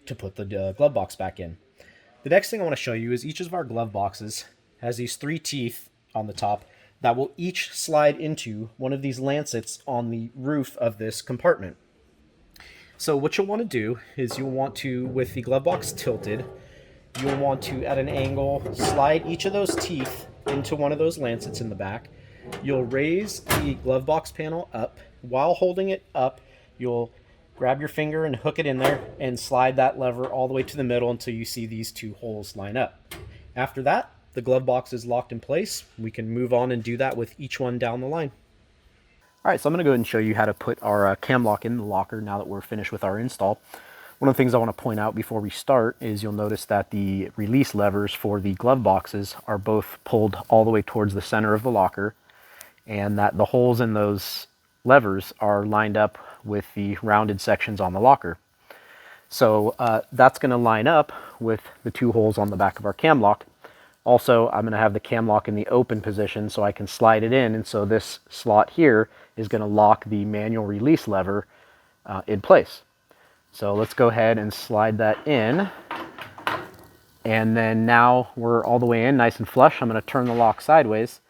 to put the glove box back in. The next thing I want to show you is each of our glove boxes has these 3 teeth on the top that will each slide into one of these lancets on the roof of this compartment. So what you'll want to do is you'll want to, with the glove box tilted, you'll want to, at an angle, slide each of those teeth into one of those lancets in the back. You'll raise the glove box panel up. While holding it up, you'll grab your finger and hook it in there and slide that lever all the way to the middle until you see these 2 holes line up. After that, the glove box is locked in place. We can move on and do that with each one down the line. All right, so I'm going to go ahead and show you how to put our cam lock in the locker now that we're finished with our install. One of the things I want to point out before we start is you'll notice that the release levers for the glove boxes are both pulled all the way towards the center of the locker, and that the holes in those levers are lined up with the rounded sections on the locker. So that's going to line up with the 2 holes on the back of our cam lock. Also, I'm going to have the cam lock in the open position so I can slide it in, and so this slot here is going to lock the manual release lever in place. So let's go ahead and slide that in. And then now we're all the way in, nice and flush. I'm going to turn the lock sideways,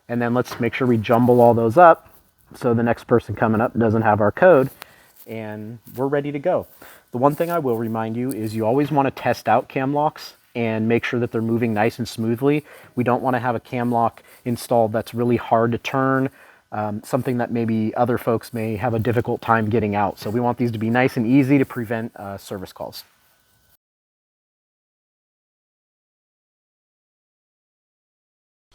and then let's make sure we jumble all those up so the next person coming up doesn't have our code, and we're ready to go. The one thing I will remind you is you always want to test out cam locks and make sure that they're moving nice and smoothly. We don't want to have a cam lock installed that's really hard to turn, something that maybe other folks may have a difficult time getting out. So we want these to be nice and easy to prevent service calls.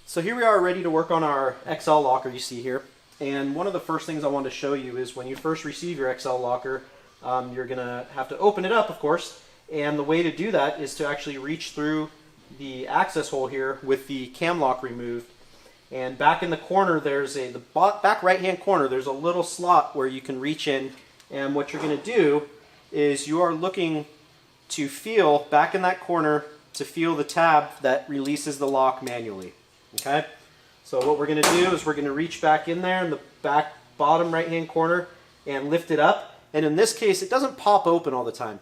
So here we are ready to work on our XL locker you see here. And one of the first things I want to show you is when you first receive your XL locker, you're going to have to open it up, of course. And the way to do that is to actually reach through the access hole here with the cam lock removed. And back in the corner, there's the back right-hand corner, there's a little slot where you can reach in. And what you're going to do is you are looking to feel, back in that corner, to feel the tab that releases the lock manually. Okay? So what we're going to do is we're going to reach back in there in the back bottom right-hand corner and lift it up. And in this case, it doesn't pop open all the time.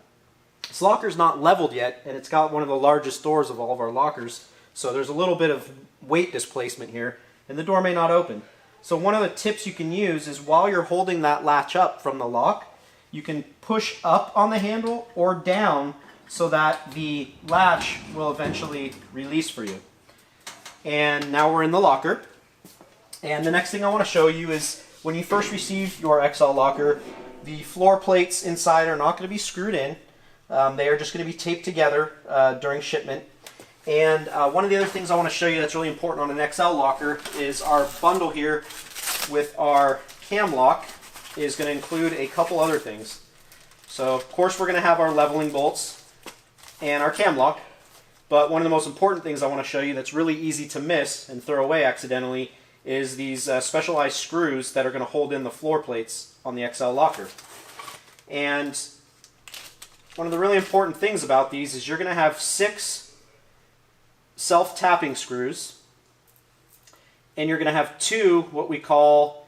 This locker's not leveled yet, and it's got one of the largest doors of all of our lockers. So there's a little bit of weight displacement here, and the door may not open. So one of the tips you can use is while you're holding that latch up from the lock, you can push up on the handle or down so that the latch will eventually release for you. And now we're in the locker. And the next thing I want to show you is when you first receive your XL locker, the floor plates inside are not going to be screwed in. They are just going to be taped together during shipment. And one of the other things I want to show you that's really important on an XL locker is our bundle here with our cam lock is going to include a couple other things. So of course we're going to have our leveling bolts and our cam lock. But one of the most important things I want to show you that's really easy to miss and throw away accidentally is these specialized screws that are going to hold in the floor plates on the XL locker. And one of the really important things about these is you're going to have 6 self-tapping screws, and you're going to have 2 what we call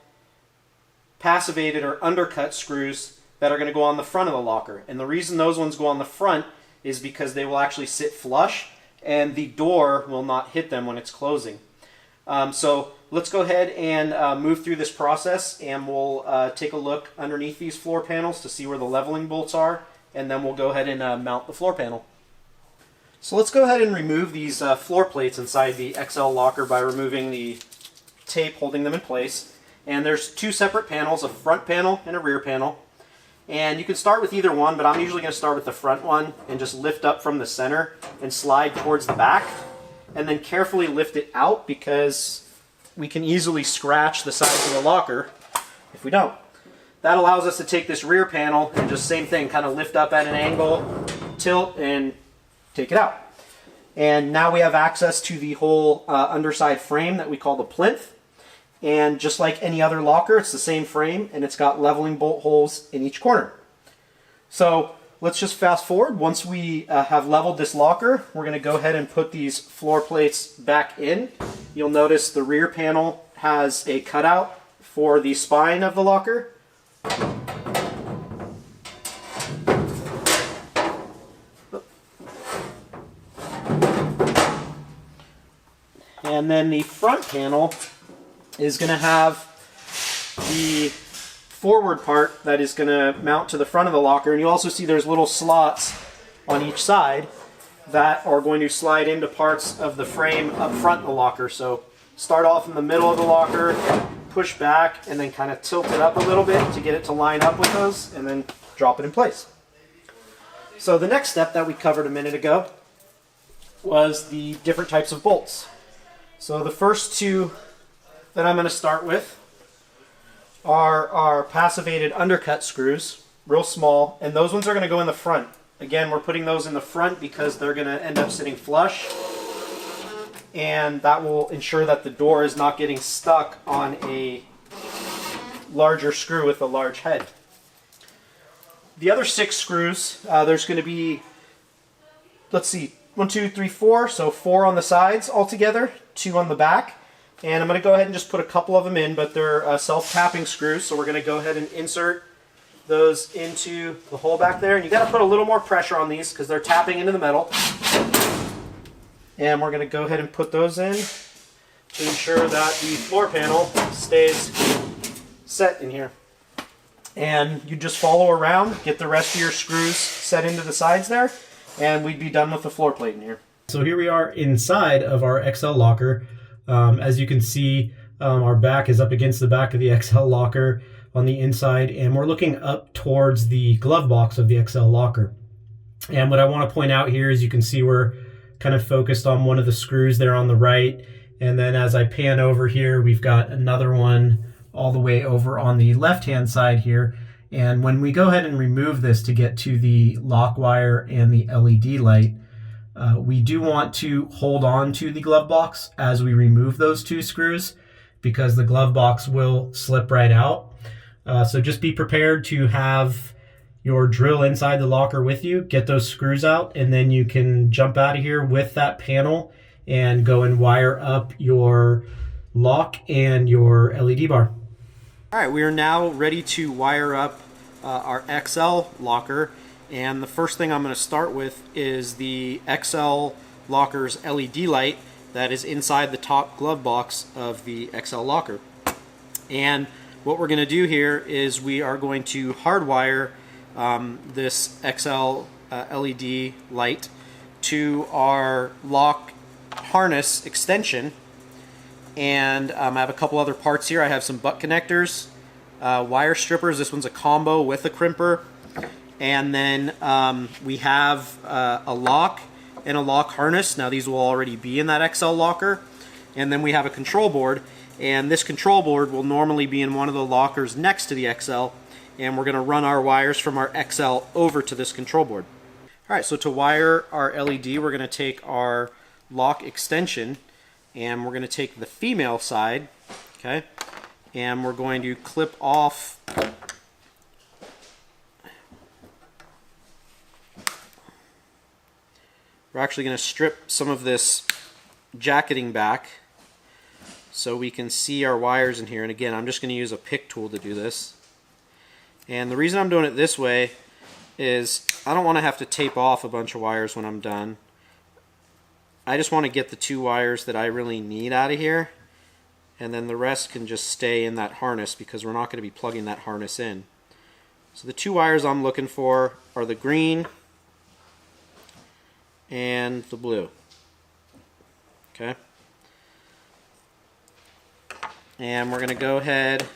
passivated or undercut screws that are going to go on the front of the locker. And the reason those ones go on the front is because they will actually sit flush and the door will not hit them when it's closing. So let's go ahead and move through this process, and we'll take a look underneath these floor panels to see where the leveling bolts are, and then we'll go ahead and mount the floor panel. So let's go ahead and remove these floor plates inside the XL locker by removing the tape holding them in place. And there's 2 separate panels, a front panel and a rear panel. And you can start with either one, but I'm usually going to start with the front one and just lift up from the center and slide towards the back. And then carefully lift it out because we can easily scratch the sides of the locker if we don't. That allows us to take this rear panel and just same thing, kind of lift up at an angle, tilt, and take it out. And now we have access to the whole underside frame that we call the plinth. And just like any other locker, it's the same frame, and it's got leveling bolt holes in each corner. So let's just fast forward. Once we have leveled this locker, we're going to go ahead and put these floor plates back in. You'll notice the rear panel has a cutout for the spine of the locker. And then the front panel is going to have the forward part that is going to mount to the front of the locker. And you also see there's little slots on each side that are going to slide into parts of the frame up front of the locker. So start off in the middle of the locker, push back, and then kind of tilt it up a little bit to get it to line up with those, and then drop it in place. So the next step that we covered a minute ago was the different types of bolts. So the first 2 that I'm going to start with are our passivated undercut screws, real small, and those ones are going to go in the front. Again, we're putting those in the front because they're going to end up sitting flush, and that will ensure that the door is not getting stuck on a larger screw with a large head. the other 6 screws, there's going to be, let's see, 1, 2, 3, 4, so 4 on the sides altogether, 2 on the back. And I'm going to go ahead and just put a couple of them in, but they're self-tapping screws, so we're going to go ahead and insert those into the hole back there. And you got to put a little more pressure on these because they're tapping into the metal. And we're going to go ahead and put those in to ensure that the floor panel stays set in here. And you just follow around, get the rest of your screws set into the sides there, and we'd be done with the floor plate in here. So here we are inside of our XL locker. As you can see, our back is up against the back of the XL locker on the inside, and we're looking up towards the glove box of the XL locker. And what I want to point out here is you can see we're kind of focused on one of the screws there on the right, and then as I pan over here, we've got another one all the way over on the left-hand side here. And when we go ahead and remove this to get to the lock wire and the LED light, we do want to hold on to the glove box as we remove those 2 screws because the glove box will slip right out. So just be prepared to have your drill inside the locker with you, get those screws out, and then you can jump out of here with that panel and go and wire up your lock and your LED bar. All right, we are now ready to wire up our XL locker, and the first thing I'm going to start with is the XL locker's LED light that is inside the top glove box of the XL locker. And what we're going to do here is we are going to hardwire this XL LED light to our lock harness extension. And I have a couple other parts here. I have some butt connectors, wire strippers. This one's a combo with a crimper. And then we have a lock and a lock harness. Now these will already be in that XL locker. And then we have a control board. And this control board will normally be in one of the lockers next to the XL. And we're going to run our wires from our XL over to this control board. All right, so to wire our LED, we're going to take our lock extension, and we're going to take the female side, okay, and we're going to clip off we're actually going to strip some of this jacketing back so we can see our wires in here. And again, I'm just going to use a pick tool to do this. And the reason I'm doing it this way is I don't want to have to tape off a bunch of wires when I'm done. I just want to get the 2 wires that I really need out of here, and then the rest can just stay in that harness because we're not going to be plugging that harness in. So the 2 wires I'm looking for are the green and the blue. Okay. And we're going to go ahead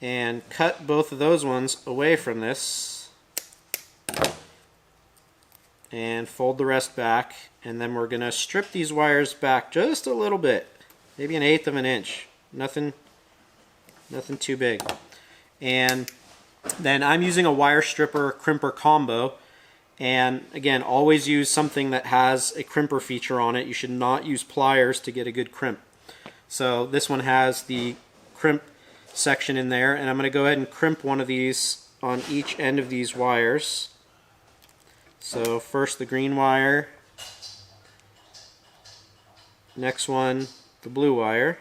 and cut both of those ones away from this and fold the rest back, and then we're going to strip these wires back just a little bit, maybe 1/8 of an inch, nothing too big. And then I'm using a wire stripper crimper combo, and again, always use something that has a crimper feature on it. You should not use pliers to get a good crimp. So this one has the crimp section in there, and I'm going to go ahead and crimp one of these on each end of these wires. So first the green wire, next one the blue wire.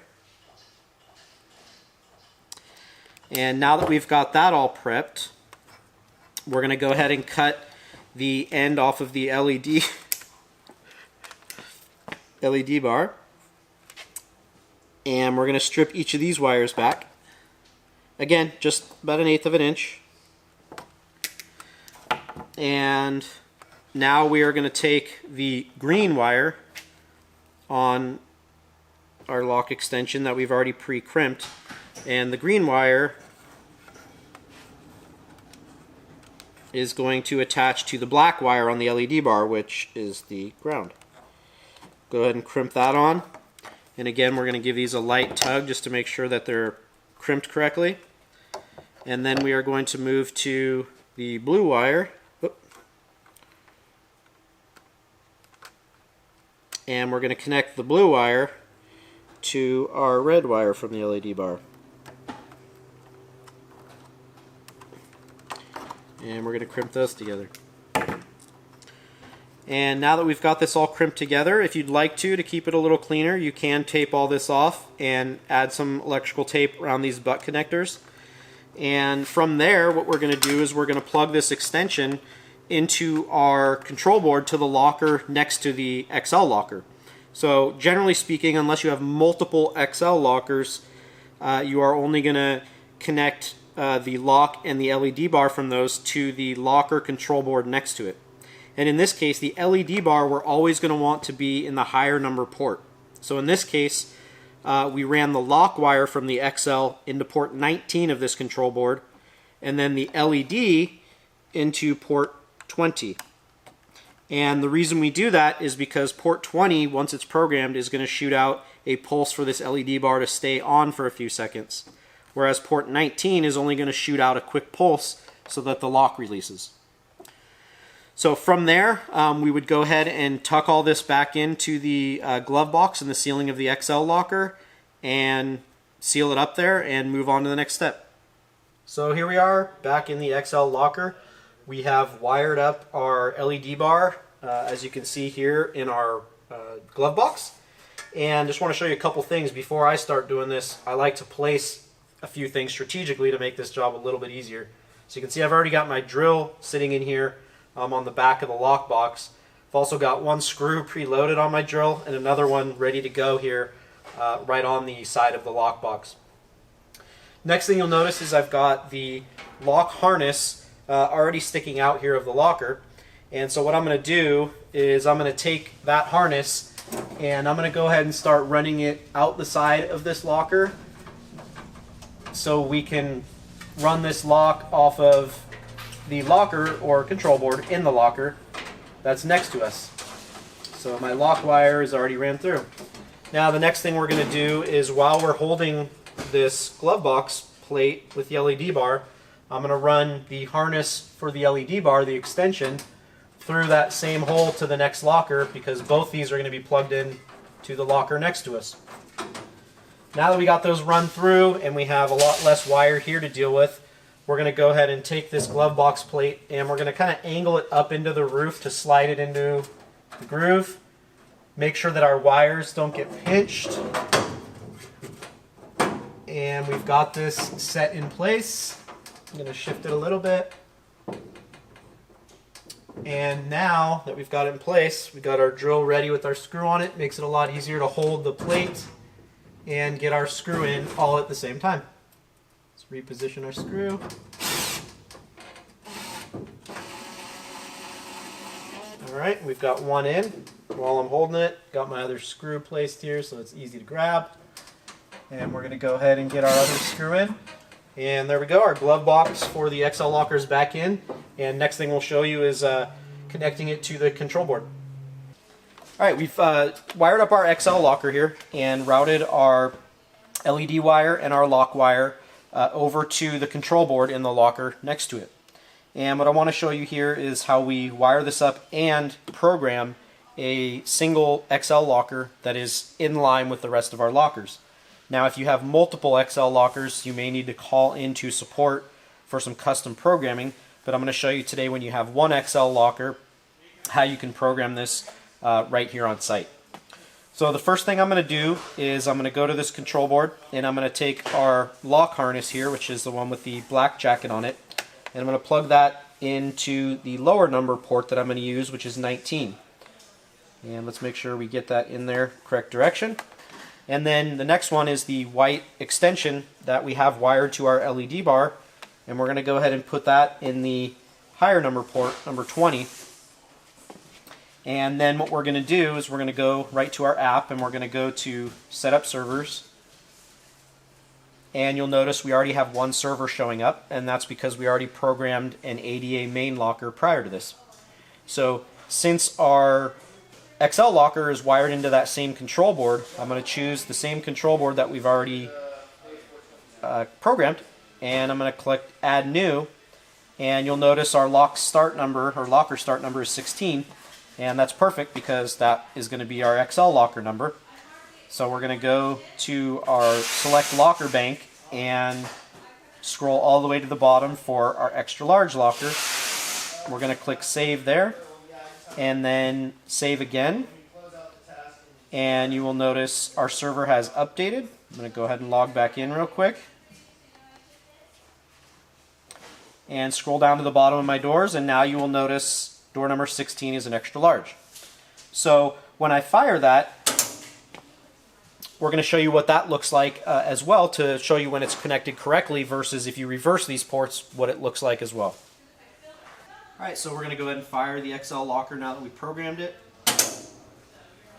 And now that we've got that all prepped, we're going to go ahead and cut the end off of the LED bar, and we're going to strip each of these wires back. Again, just about 1/8 of an inch. And now we are going to take the green wire on our lock extension that we've already pre-crimped, and the green wire is going to attach to the black wire on the LED bar, which is the ground. Go ahead and crimp that on. And again, we're going to give these a light tug just to make sure that they're crimped correctly. And then we are going to move to the blue wire. And we're going to connect the blue wire to our red wire from the LED bar. And we're going to crimp those together. And now that we've got this all crimped together, if you'd like to keep it a little cleaner, you can tape all this off and add some electrical tape around these butt connectors. And from there, what we're going to do is we're going to plug this extension into our control board to the locker next to the XL locker. So generally speaking, unless you have multiple XL lockers, you are only going to connect the lock and the LED bar from those to the locker control board next to it. And in this case, the LED bar we're always going to want to be in the higher number port. So in this case, we ran the lock wire from the XL into port 19 of this control board, and then the LED into port 20. And the reason we do that is because port 20, once it's programmed, is going to shoot out a pulse for this LED bar to stay on for a few seconds. Whereas port 19 is only going to shoot out a quick pulse so that the lock releases. So from there, we would go ahead and tuck all this back into the glove box in the ceiling of the XL locker and seal it up there and move on to the next step. So here we are back in the XL locker. We have wired up our LED bar, as you can see here in our glove box. And just want to show you a couple things before I start doing this. I like to place a few things strategically to make this job a little bit easier. So you can see I've already got my drill sitting in here on the back of the lock box. I've also got one screw preloaded on my drill and another one ready to go here right on the side of the lock box. Next thing you'll notice is I've got the lock harness already sticking out here of the locker. And so what I'm going to do is I'm going to take that harness and I'm going to go ahead and start running it out the side of this locker so we can run this lock off of the locker or control board in the locker that's next to us. So my lock wire is already ran through. Now the next thing we're going to do is, while we're holding this glove box plate with the LED bar, I'm going to run the harness for the LED bar, the extension, through that same hole to the next locker, because both these are going to be plugged in to the locker next to us. Now that we got those run through and we have a lot less wire here to deal with, we're going to go ahead and take this glove box plate and we're going to kind of angle it up into the roof to slide it into the groove. Make sure that our wires don't get pinched. And we've got this set in place. I'm going to shift it a little bit. And now that we've got it in place, we've got our drill ready with our screw on it. Makes it a lot easier to hold the plate and get our screw in all at the same time. Let's reposition our screw. Alright, we've got one in. While I'm holding it, got my other screw placed here so it's easy to grab. And we're going to go ahead and get our other screw in. And there we go, our glove box for the XL locker is back in. And next thing we'll show you is connecting it to the control board. Alright, we've wired up our XL locker here and routed our LED wire and our lock wire over to the control board in the locker next to it. And what I want to show you here is how we wire this up and program a single XL locker that is in line with the rest of our lockers. Now if you have multiple XL lockers, you may need to call into support for some custom programming, but I'm going to show you today, when you have one XL locker, how you can program this right here on site. So the first thing I'm going to do is I'm going to go to this control board and I'm going to take our lock harness here, which is the one with the black jacket on it, and I'm going to plug that into the lower number port that I'm going to use, which is 19. And let's make sure we get that in there correct direction. And then the next one is the white extension that we have wired to our LED bar, and we're going to go ahead and put that in the higher number port, number 20. And then what we're going to do is we're going to go right to our app and we're going to go to Setup Servers. And you'll notice we already have one server showing up, and that's because we already programmed an ADA main locker prior to this. So since our XL locker is wired into that same control board, I'm going to choose the same control board that we've already programmed, and I'm going to click Add New, and you'll notice our locker start number is 16, and that's perfect because that is going to be our XL locker number. So we're going to go to our Select Locker Bank and scroll all the way to the bottom for our extra large locker. We're going to click save there and then save again. And you will notice our server has updated. I'm going to go ahead and log back in real quick. And scroll down to the bottom of my doors, and now you will notice door number 16 is an extra large. So when I fire that, we're going to show you what that looks like as well, to show you when it's connected correctly versus if you reverse these ports, what it looks like as well. Alright, so we're going to go ahead and fire the XL locker now that we programmed it.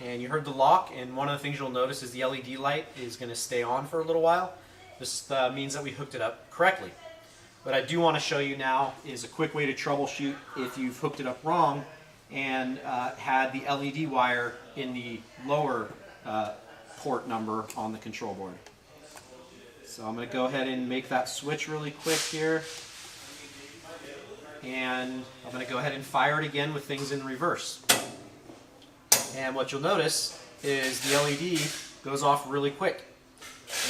And you heard the lock, and one of the things you'll notice is the LED light is going to stay on for a little while. This means that we hooked it up correctly. What I do want to show you now is a quick way to troubleshoot if you've hooked it up wrong and had the LED wire in the lower port number on the control board. So I'm going to go ahead and make that switch really quick here. And I'm going to go ahead and fire it again with things in reverse. And what you'll notice is the LED goes off really quick.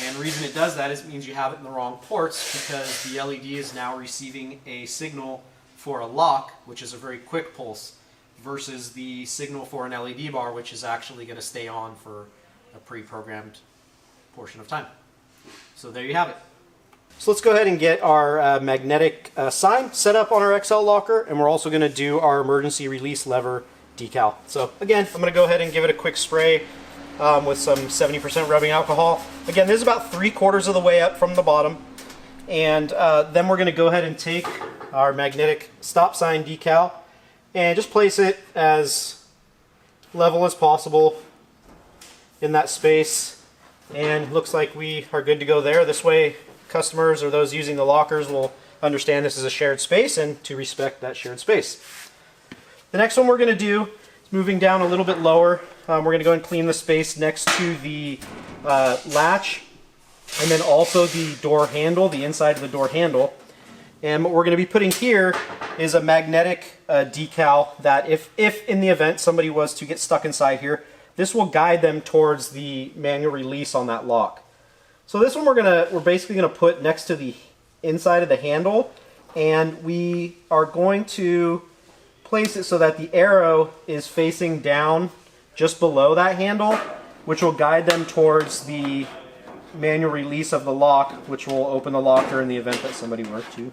And the reason it does that is it means you have it in the wrong ports, because the LED is now receiving a signal for a lock, which is a very quick pulse, versus the signal for an LED bar, which is actually going to stay on for a pre-programmed portion of time. So there you have it. So let's go ahead and get our magnetic sign set up on our XL locker, and we're also going to do our emergency release lever decal. So again, I'm going to go ahead and give it a quick spray with some 70% rubbing alcohol. Again, this is about 3/4 of the way up from the bottom. And then we're going to go ahead and take our magnetic stop sign decal and just place it as level as possible in that space. And looks like we are good to go there. This way, customers or those using the lockers will understand this is a shared space and to respect that shared space. The next one we're going to do is moving down a little bit lower. We're going to go and clean the space next to the latch, and then also the door handle, the inside of the door handle. And what we're going to be putting here is a magnetic decal that if in the event somebody was to get stuck inside here, this will guide them towards the manual release on that lock. So this one we're basically going to put next to the inside of the handle, and we are going to place it so that the arrow is facing down just below that handle, which will guide them towards the manual release of the lock, which will open the locker in the event that somebody were to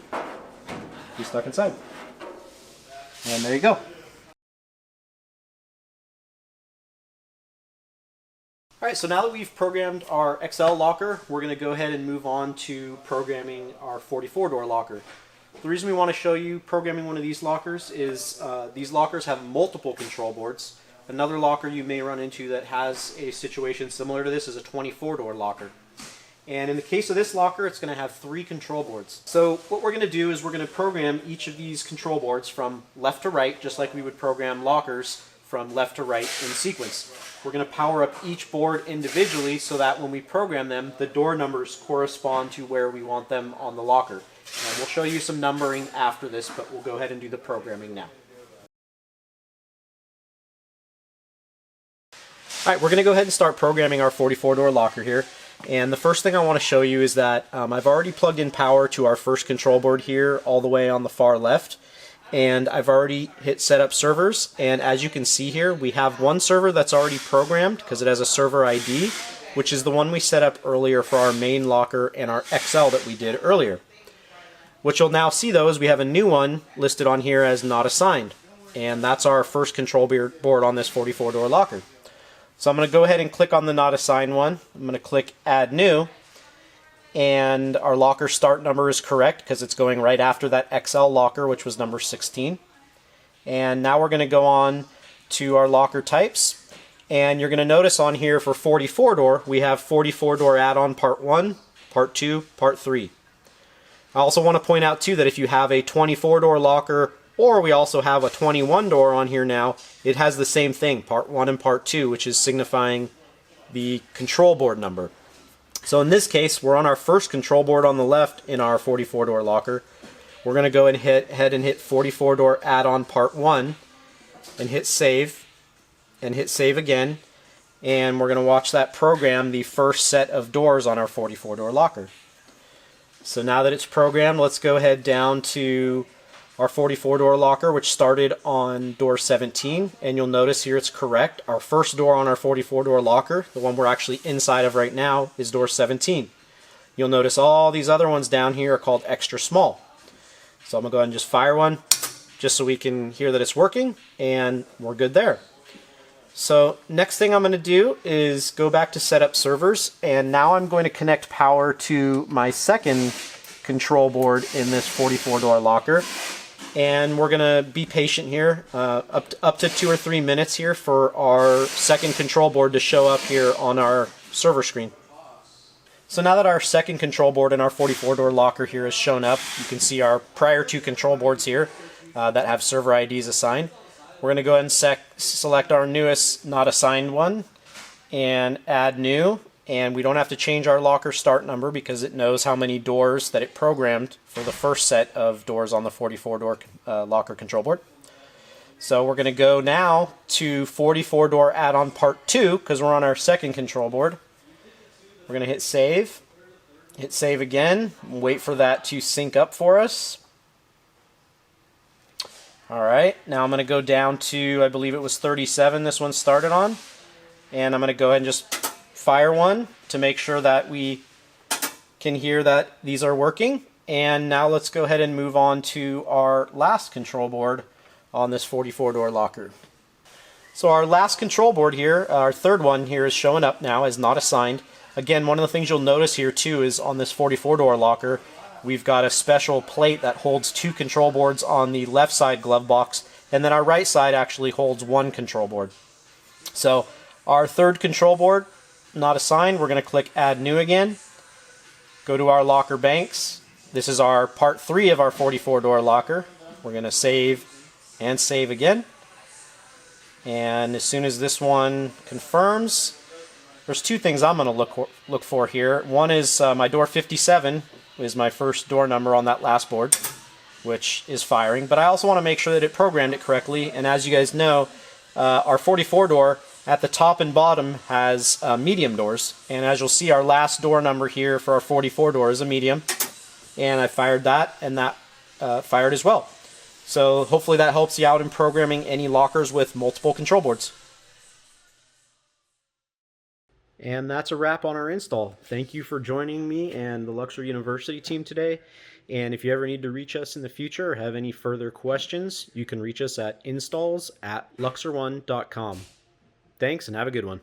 be stuck inside. And there you go. Alright, so now that we've programmed our XL locker, we're going to go ahead and move on to programming our 44-door locker. The reason we want to show you programming one of these lockers is these lockers have multiple control boards. Another locker you may run into that has a situation similar to this is a 24-door locker. And in the case of this locker, it's going to have 3 control boards. So what we're going to do is we're going to program each of these control boards from left to right, just like we would program lockers from left to right in sequence. We're going to power up each board individually so that when we program them, the door numbers correspond to where we want them on the locker. And we'll show you some numbering after this, but we'll go ahead and do the programming now. Alright, we're going to go ahead and start programming our 44-door locker here. And the first thing I want to show you is that I've already plugged in power to our first control board here all the way on the far left. And I've already hit set up servers, and as you can see here, we have one server that's already programmed because it has a server ID, which is the one we set up earlier for our main locker and our XL that we did earlier. What you'll now see though is we have a new one listed on here as not assigned, and that's our first control board on this 44-door locker. So I'm going to go ahead and click on the not assigned one. I'm going to click add new. And our locker start number is correct because it's going right after that XL locker, which was number 16. And now we're going to go on to our locker types. And you're going to notice on here for 44-door, we have 44-door add-on part 1, part 2, part 3. I also want to point out too that if you have a 24-door locker, or we also have a 21-door on here now, it has the same thing, part 1 and part 2, which is signifying the control board number. So in this case, we're on our first control board on the left in our 44-door locker. We're going to go and hit 44-door add-on part 1 and hit save again. And we're going to watch that program the first set of doors on our 44-door locker. So now that it's programmed, let's go ahead down to our 44 door locker, which started on door 17, and you'll notice here it's correct. Our first door on our 44 door locker, the one we're actually inside of right now, is door 17. You'll notice all these other ones down here are called extra small. So I'm going to go ahead and just fire one just so we can hear that it's working, and we're good there. So next thing I'm going to do is go back to setup servers, and now I'm going to connect power to my second control board in this 44 door locker. And we're going to be patient here, up to 2 or 3 minutes here for our second control board to show up here on our server screen. So now that our second control board in our 44 door locker here has shown up, you can see our prior two control boards here that have server IDs assigned. We're going to go ahead and select our newest not assigned one and add new. And we don't have to change our locker start number because it knows how many doors that it programmed for the first set of doors on the 44 door locker control board. So we're going to go now to 44 door add-on part 2 because we're on our second control board. We're going to hit save again, wait for that to sync up for us. Alright, now I'm going to go down to, I believe it was 37 this one started on, and I'm going to go ahead and just fire one to make sure that we can hear that these are working. And now let's go ahead and move on to our last control board on this 44 door locker. So our last control board here, our third one here, is showing up now as not assigned. Again, one of the things you'll notice here too is on this 44 door locker, we've got a special plate that holds 2 control boards on the left side glove box, and then our right side actually holds 1 control board. So our third control board, not assigned, we're going to click add new again, go to our locker banks. This is our part 3 of our 44 door locker. We're going to save and save again, and as soon as this one confirms, there's 2 things I'm going to look for here. One is my door 57 is my first door number on that last board, which is firing, but I also want to make sure that it programmed it correctly. And as you guys know, our 44 door at the top and bottom has medium doors, and as you'll see, our last door number here for our 44 door is a medium, and I fired that, and that fired as well. So hopefully that helps you out in programming any lockers with multiple control boards. And that's a wrap on our install. Thank you for joining me and the Luxor University team today. And if you ever need to reach us in the future or have any further questions, you can reach us at installs@luxor1.com. Thanks and have a good one.